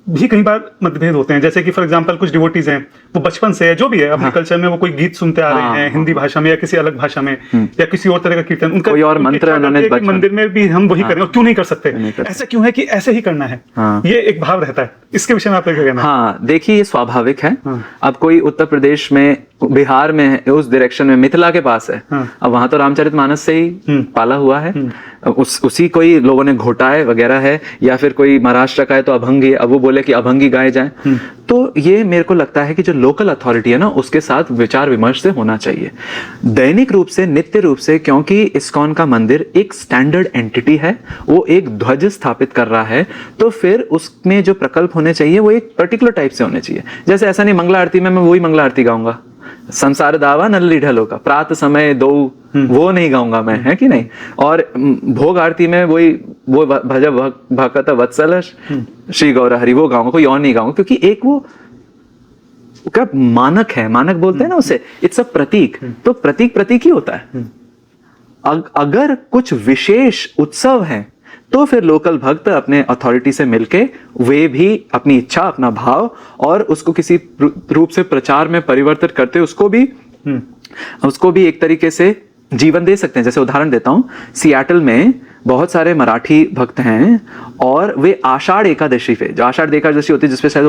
भी कई बार मतभेद होते हैं, जैसे कि फॉर एग्जांपल कुछ डिवोटीज हैं, वो बचपन से जो भी है अपने कल्चर में वो कोई गीत सुनते आ रहे हैं हिंदी भाषा में या किसी अलग भाषा में या किसी और तरह का कीर्तन, उनका कोई और मंत्र उन्होंने मंदिर में भी हम वही करें, और क्यों नहीं कर सकते, ऐसा क्यों है कि ऐसे ही करना है, ये एक भाव रहता है। इसके विषय में आप क्या कहना है? हाँ देखिए, ये स्वाभाविक है। अब कोई उत्तर प्रदेश में, बिहार में, उस डायरेक्शन में, मिथिला के पास है, अब वहां तो रामचरितमानस से ही पाला हुआ है, उसी कोई लोगों ने घोटाए वगैरह है, या फिर कोई महाराष्ट्र का है तो अभंग है, अब वो बोले बोले कि अभंगी गाए जाए। तो ये मेरे को लगता है कि जो लोकल अथॉरिटी है ना, उसके साथ विचार विमर्श से होना चाहिए दैनिक रूप से, नित्य रूप से, क्योंकि इस्कॉन का मंदिर एक स्टैंडर्ड एंटिटी है, वो एक ध्वज स्थापित कर रहा है, तो फिर उसमें जो प्रकल्प होने चाहिए वो एक पर्टिकुलर टाइप से होने चाहिए। जैसे ऐसा नहीं मंगला आरती में मैं वही मंगला आरती गाऊंगा, संसार दावा नल्ली ढलो का प्रात समय दो, वो नहीं गाऊंगा मैं, है कि नहीं। और भोग आरती में वही वो भज भक्त वत्सल श्री गौर हरि वो गाऊंगा, कोई और नहीं गाऊंगा, क्योंकि एक वो क्या मानक है, मानक बोलते हैं ना उसे, इट्स अ प्रतीक। तो प्रतीक प्रतीक ही होता है। अगर कुछ विशेष उत्सव है तो फिर लोकल भक्त अपने अथॉरिटी से मिलके वे भी अपनी इच्छा, अपना भाव और उसको किसी रूप से प्रचार में परिवर्तित करते उसको भी एक तरीके से जीवन दे सकते हैं। जैसे उदाहरण देता हूं, सियाटल में बहुत सारे मराठी भक्त हैं और वे आषाढ़ एकादशी पे, जो आषाढ़ एकादशी होती है जिसपे शायद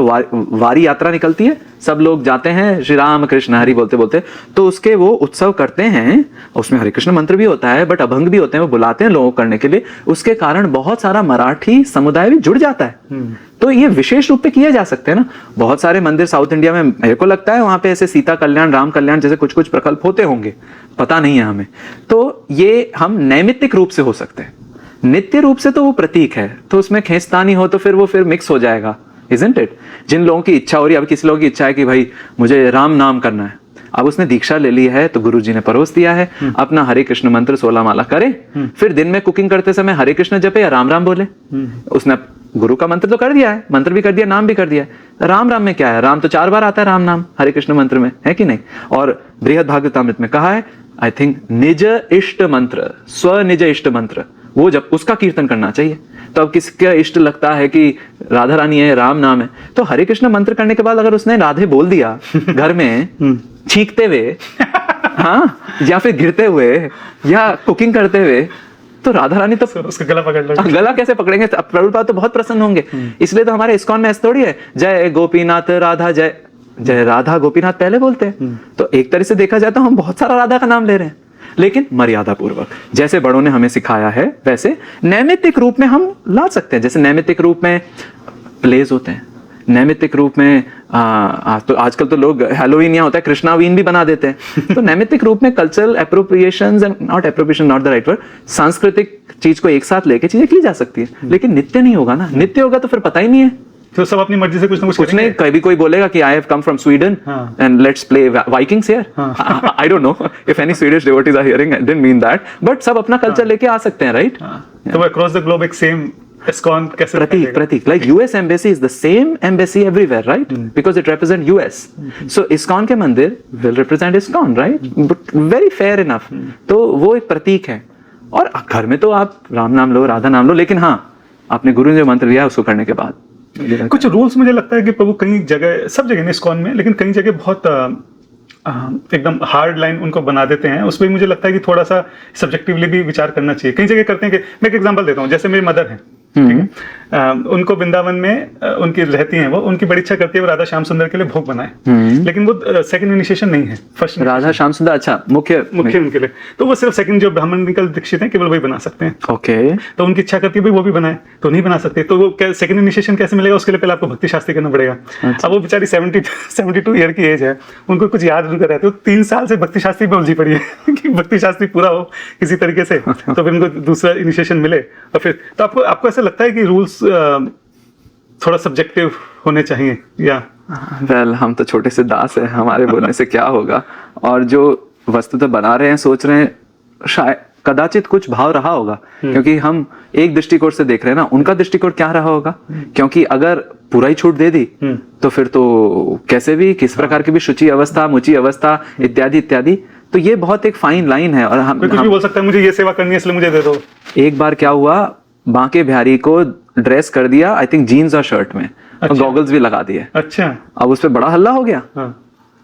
वारी यात्रा निकलती है, सब लोग जाते हैं श्री राम कृष्ण हरि बोलते बोलते, तो उसके वो उत्सव करते हैं, उसमें हरे कृष्ण मंत्र भी होता है बट अभंग भी होते हैं, वो बुलाते हैं लोगों को करने के लिए, उसके कारण बहुत सारा मराठी समुदाय भी जुड़ जाता है। तो ये विशेष रूप पे किए जा सकते हैं ना। बहुत सारे मंदिर साउथ इंडिया में मेरे को लगता है वहां पे ऐसे सीता कल्याण, राम कल्याण जैसे कुछ कुछ प्रकल्प होते होंगे, पता नहीं है हमें। तो ये हम नैमित्तिक रूप से हो सकते हैं, नित्य रूप से तो वो प्रतीक है, तो उसमें खींचतानी हो तो फिर वो फिर मिक्स हो जाएगा, isn't it? जिन लोगों की इच्छा हो रही है, अब किसी लोगों की इच्छा है कि भाई मुझे राम नाम करना है, अब उसने दीक्षा ले ली है तो गुरुजी ने परोस दिया है, अपना हरे कृष्ण मंत्र 16 माला करे, फिर दिन में कुकिंग करते समय हरे कृष्ण जपे या राम राम बोले। उसने गुरु का मंत्र तो कर दिया है, मंत्र भी कर दिया, नाम भी कर दिया है। राम राम में क्या है, राम तो 4 बार आता है राम नाम हरे कृष्ण मंत्र में, है कि नहीं। और बृहद भागवतामृत में कहा है, आई थिंक निज इष्ट मंत्र, स्व निज इष्ट मंत्र, वो जब उसका कीर्तन करना चाहिए। तो अब किसका इष्ट लगता है कि राधा रानी है, राम नाम है, तो हरे कृष्ण मंत्र करने के बाद अगर उसने राधे बोल दिया घर में छींकते हुए हाँ, या फिर गिरते हुए या कुकिंग करते हुए, तो राधा रानी तो उसका गला पकड़ लो। गला कैसे पकड़ेंगे, प्रभुपाद तो बहुत प्रसन्न होंगे। इसलिए तो हमारे इस्कॉन में ऐसा थोड़ी है जय गोपीनाथ राधा, जय जय राधा गोपीनाथ पहले बोलते हैं। तो एक तरह से देखा जाए तो हम बहुत सारा राधा का नाम ले रहे हैं, लेकिन मर्यादा पूर्वक, जैसे बड़ों ने हमें सिखाया है वैसे नैमित्तिक रूप में हम ला सकते हैं। जैसे नैमित्तिक रूप में प्लेज होते हैं, नैमित्तिक रूप में तो आजकल तो लोग हैलोवीन या होता है कृष्णावीन भी बना देते हैं। तो नैमित्तिक रूप में cultural appropriations and not appropriation, not the right word, सांस्कृतिक चीज को एक साथ लेके चीजें की जा सकती है, लेकिन नित्य नहीं होगा ना। नित्य होगा तो फिर पता ही नहीं है, तो सब अपनी मर्जी से कुछ ना कुछ नहीं। कभी कोई बोलेगा कि I have come from Sweden and let's play Vikings here, I don't know if any Swedish devotees are hearing, I didn't mean that, but सब अपना कल्चर लेके आ सकते हैं, राइट। तो अक्रॉस द ग्लोब एक सेम ISKCON कैसे प्रतीक like US embassy is the same embassy everywhere, right? Because it represents US. So ISKCON के मंदिर will represent ISKCON, right? But very fair enough. तो वो एक प्रतीक है। और घर में तो आप राम नाम लो, राधा नाम लो, लेकिन हाँ, आपने गुरु ने जो मंत्र दिया उसको करने के बाद कुछ रूल्स मुझे लगता है कि प्रभु कई जगह, सब जगह नहीं ISKCON में, लेकिन कई जगह बहुत एकदम हार्ड लाइन उनको बना देते हैं। उसमें मुझे लगता है कि थोड़ा सा सब्जेक्टिवली भी विचार करना चाहिए। कई जगह करते हैं कि मैं एक एग्जांपल देता हूँ, जैसे मेरी मदर है, ठीक है, उनको वृंदावन में उनकी रहती हैं, वो उनकी बड़ी इच्छा करती है वो राधा श्याम सुंदर के लिए भोग बनाए, लेकिन वो सेकंड इनिशिएशन नहीं है, फर्स्ट राधा श्याम सुंदर, अच्छा मुख्य उनके लिए, तो वो सिर्फ सेकंड जो ब्राह्मणिकल दीक्षित हैं केवल वही बना सकते हैं। ओके, तो उनकी इच्छा करती है भाई वो भी बनाए, तो नहीं बना सकते, तो वो सेकंड इनिशिएशन कैसे मिलेगा, उसके लिए पहले आपको भक्ति शास्त्री करना पड़ेगा। अब वो बेचारी 72 ईयर की एज है, उनको कुछ याद नहीं कर रहे थे, 3 साल से भक्ति शास्त्री पे उलझी पड़ी है कि भक्ति शास्त्री पूरा हो किसी तरीके से, तो फिर उनको दूसरा इनिशिएशन मिले। और फिर तो आपको ऐसा लगता है कि रूल्स थोड़ा सब्जेक्टिव होने चाहिए या? वेल, हम तो छोटे से दास है, हमारे बोलने से क्या होगा। और जो वस्तु तो बना रहे हैं, सोच रहे हैं, शायद कदाचित कुछ भाव रहा होगा, क्योंकि हम एक दृष्टिकोण से देख रहे हैं ना, उनका दृष्टिकोण क्या रहा होगा। क्योंकि अगर पूरा ही छूट दे दी तो फिर तो कैसे भी, किस प्रकार की भी शुचि अवस्था, मुचि अवस्था इत्यादि इत्यादि, तो ये बहुत एक फाइन लाइन है। और हम कुछ भी बोल सकता है, मुझे ये सेवा करनी है इसलिए मुझे दे दो। एक बार क्या हुआ, बांके बिहारी को ड्रेस कर दिया, आई थिंक जीन्स और शर्ट में, और गॉगल्स भी लगा दिए। अच्छा, अब उस पर बड़ा हल्ला हो गया।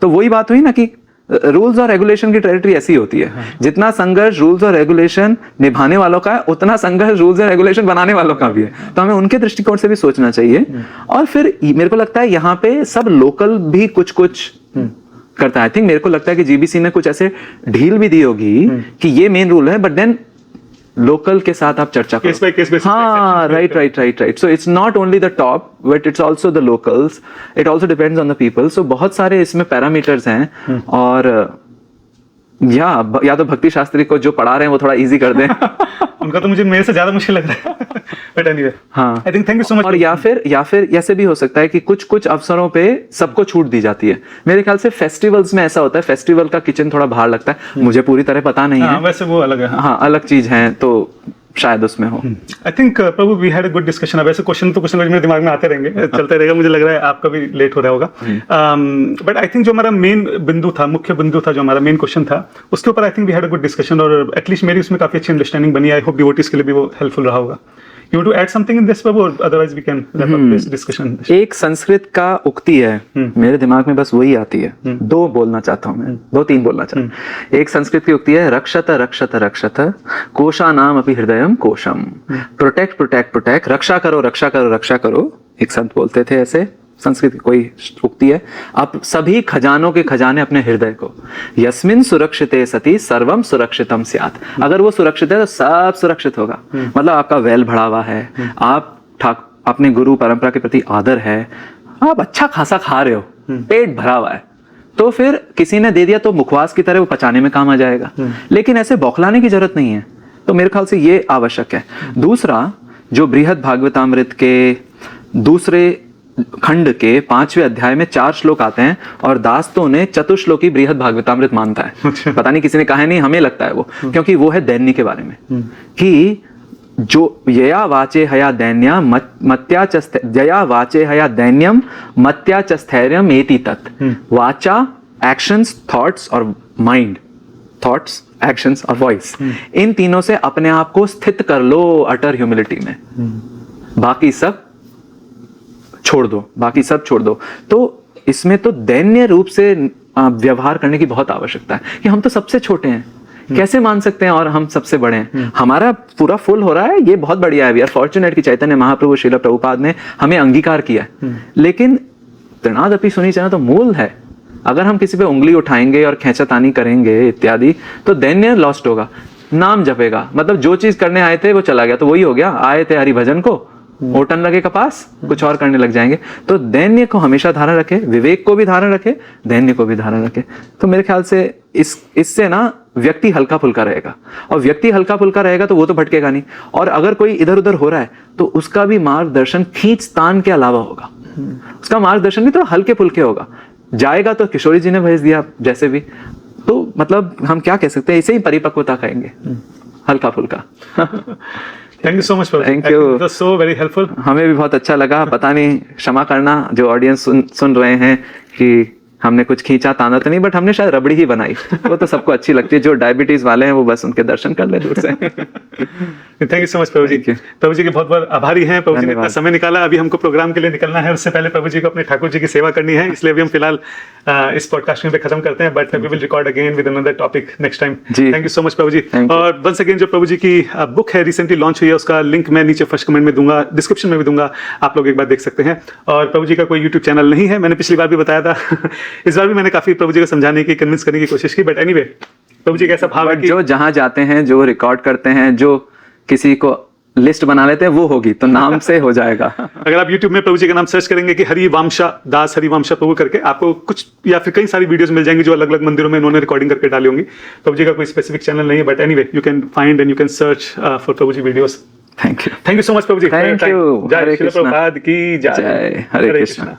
तो वही बात हुई ना कि रूल्स और रेगुलेशन की टेरिटरी ऐसी होती है, जितना संघर्ष रूल्स और रेगुलेशन निभाने वालों का है, उतना संघर्ष रूल्स और रेगुलेशन बनाने वालों का भी है। तो हमें उनके दृष्टिकोण से भी सोचना चाहिए। और फिर मेरे को लगता है यहाँ पे सब लोकल भी कुछ कुछ करता है। आई थिंक मेरे को लगता है कि जीबीसी ने कुछ ऐसे ढील भी दी होगी कि ये मेन रूल है, बट देन लोकल के साथ आप चर्चा करो। Case by case basis, हाँ, exceptions right. So it's not only the top but it's also the locals, it also depends on the people. So बहुत सारे इसमें पैरामीटर्स हैं और या तो भक्ति शास्त्री को जो पढ़ा रहे हैं वो थोड़ा इजी कर दें उनका तो मुझे मेरे से ज्यादा मुश्किल लग रहा है बट एनीवे हाँ, I think thank you so much. और या फिर ऐसे भी हो सकता है कि कुछ अवसरों पे सबको छूट दी जाती है। मेरे ख्याल से फेस्टिवल्स में ऐसा होता है, फेस्टिवल का किचन थोड़ा बाहर लगता है, मुझे पूरी तरह पता नहीं है, वैसे वो अलग है। हाँ अलग चीज है, तो शायद उसमें हो। I think Prabhu we had a good discussion. अब ऐसे क्वेश्चन मेरे दिमाग में आते रहेंगे, चलते रहेगा। मुझे लग रहा है आपका भी लेट हो रहा होगा, बट आई थिंक जो हमारा मेन बिंदु था, मुख्य बिंदु था, जो हमारा मेन क्वेश्चन था, उसके ऊपर I think we had a good discussion और एटलीस्ट मेरी उसमें काफी अच्छी अंडरस्टैंडिंग बनी। आई होप डिवोटीज के लिए भी वो हेल्पफुल रहा होगा। You want to add something in this, Prabhu, or otherwise we can wrap up this discussion? एक संस्कृत का उक्ति है, मेरे दिमाग में बस वही आती है, दो बोलना चाहता हूँ मैं, 2-3 बोलना चाहता हूँ। एक संस्कृत की उक्ति है, रक्षत रक्षत रक्षत कोशानाम अपि हृदयम कोशम। प्रोटेक्ट प्रोटेक्ट प्रोटेक्ट, रक्षा करो रक्षा करो रक्षा करो, एक संत बोलते थे ऐसे। संस्कृत की कोई उक्ति है, आप सभी खजानों के खजाने अपने हृदय को, यस्मिन सुरक्षिते सति सर्वम सुरक्षितम स्यात्। अगर वो सुरक्षित है तो सब सुरक्षित होगा। मतलब आपका वेल भरा हुआ है, आप अपने गुरु परंपरा के प्रति आदर है, आप अच्छा खासा खा रहे हो, पेट भरा हुआ है, तो फिर किसी ने दे दिया तो मुखवास की तरह वो पचाने में काम आ जाएगा। लेकिन ऐसे बौखलाने की जरूरत नहीं है, तो मेरे ख्याल से ये आवश्यक है। दूसरा, जो बृहद भागवतामृत के दूसरे खंड के 5वें अध्याय में 4 श्लोक आते हैं और दास तो उन्हें चतुश्लोकी बृहद भागवतामृत मानता है। पता नहीं किसी ने कहा नहीं, हमें लगता है वो, क्योंकि वो है दैन्य के बारे में कि जो यया वाचे हया दैन्या जया वाचे हया दैन्यम मत्या च स्थैर्यम एति तत्। वाचा एक्शंस, थॉट्स और माइंड, थॉट्स एक्शंस और वॉइस, इन तीनों से अपने आप को स्थित कर लो अटर ह्यूमिलिटी में, बाकी सब छोड़ दो। तो इसमें तो दैन्य रूप से व्यवहार करने की बहुत आवश्यकता है कि हम तो सबसे छोटे हैं, कैसे मान सकते हैं और हम सबसे बड़े हैं। हमारा पूरा फुल हो रहा है, ये बहुत बढ़िया है। वी आर फॉर्चुनेट कि चैतन्य महाप्रभु श्रील प्रभुपाद ने हमें अंगीकार किया है। लेकिन तृणादपि सुनिचन तो मूल है। अगर हम किसी पे उंगली उठाएंगे और खेचातानी करेंगे इत्यादि, तो दैन्य लॉस्ट होगा। नाम जपेगा, मतलब जो चीज करने आए थे वो चला गया, तो वही हो गया, आए थे हरिभजन को, ओटन लगे कपास, कुछ और करने लग जाएंगे। तो दैन्य को हमेशा धारण रखे, विवेक को भी धारण रखे, दैन्य को भी धारण रखे। तो मेरे ख्याल से इससे ना व्यक्ति हल्का फुल्का रहेगा, और व्यक्ति हल्का फुल्का रहेगा तो वो तो भटकेगा नहीं। और अगर कोई इधर उधर हो रहा है तो उसका भी मार्गदर्शन खींच तान के अलावा होगा, उसका मार्गदर्शन भी थोड़ा हल्के फुल्के होगा। जाएगा तो किशोरी जी ने भेज दिया जैसे भी, तो मतलब हम क्या कह सकते हैं, इसे ही परिपक्वता कहेंगे, हल्का फुल्का। Thank you so much, thank you, so very helpful. हमें भी बहुत अच्छा लगा। पता नहीं, क्षमा करना जो ऑडियंस सुन रहे हैं कि हमने कुछ खींचा ताना तो नहीं, बट हमने शायद रबड़ी ही बनाई, वो तो सबको अच्छी लगती है। जो डायबिटीज वाले हैं वो बस उनके दर्शन कर ले दूर से। Thank you so much Prabhu जी। प्रभु जी के बहुत बहुत आभारी हैं। प्रभु जी ने इतना समय निकाला। अभी हमको प्रोग्राम के लिए निकलना है, उससे पहले प्रभु जी को अपने ठाकुर जी की सेवा करनी है, इसलिए अभी हम फिलहाल इस पॉडकास्ट पे खत्म करते हैं, but we will record again with another topic next time. Thank you so much Prabhu ji. और वंस अगेन जो प्रभु जी की बुक है रिसेंटली लॉन्च हुई है, उसका लिंक मैं नीचे फर्स्ट कमेंट में दूंगा, डिस्क्रिप्शन में भी दूंगा, आप लोग एक बार देख सकते हैं। और प्रभु जी का कोई यूट्यूब चैनल नहीं है, मैंने पिछली बार भी बताया था। इस बार भी मैंने काफी प्रभु जी को समझाने की, कन्विंस करने की कोशिश की, बट एनीवे प्रभु जी कैसा भाव है कि जो जहां जाते हैं, जो रिकॉर्ड करते हैं, जो किसी को लिस्ट बना लेते हैं, वो होगी तो नाम से हो जाएगा। अगर आप YouTube में प्रभु जी का नाम सर्च करेंगे कि हरिवंशा दास हरिवंशा प्रभु करके, आपको कुछ या फिर कई सारी वीडियोस मिल जाएंगी जो अलग अलग मंदिरों में इन्होंने रिकॉर्डिंग करके डाली होंगी। प्रभु जी का कोई स्पेसिफिक चैनल नहीं है, but anyway you can find and you can search for Prabhu ji videos. Thank you so much Prabhu ji. Thank you. जय श्री प्रभुपाद की जय। हरे कृष्णा।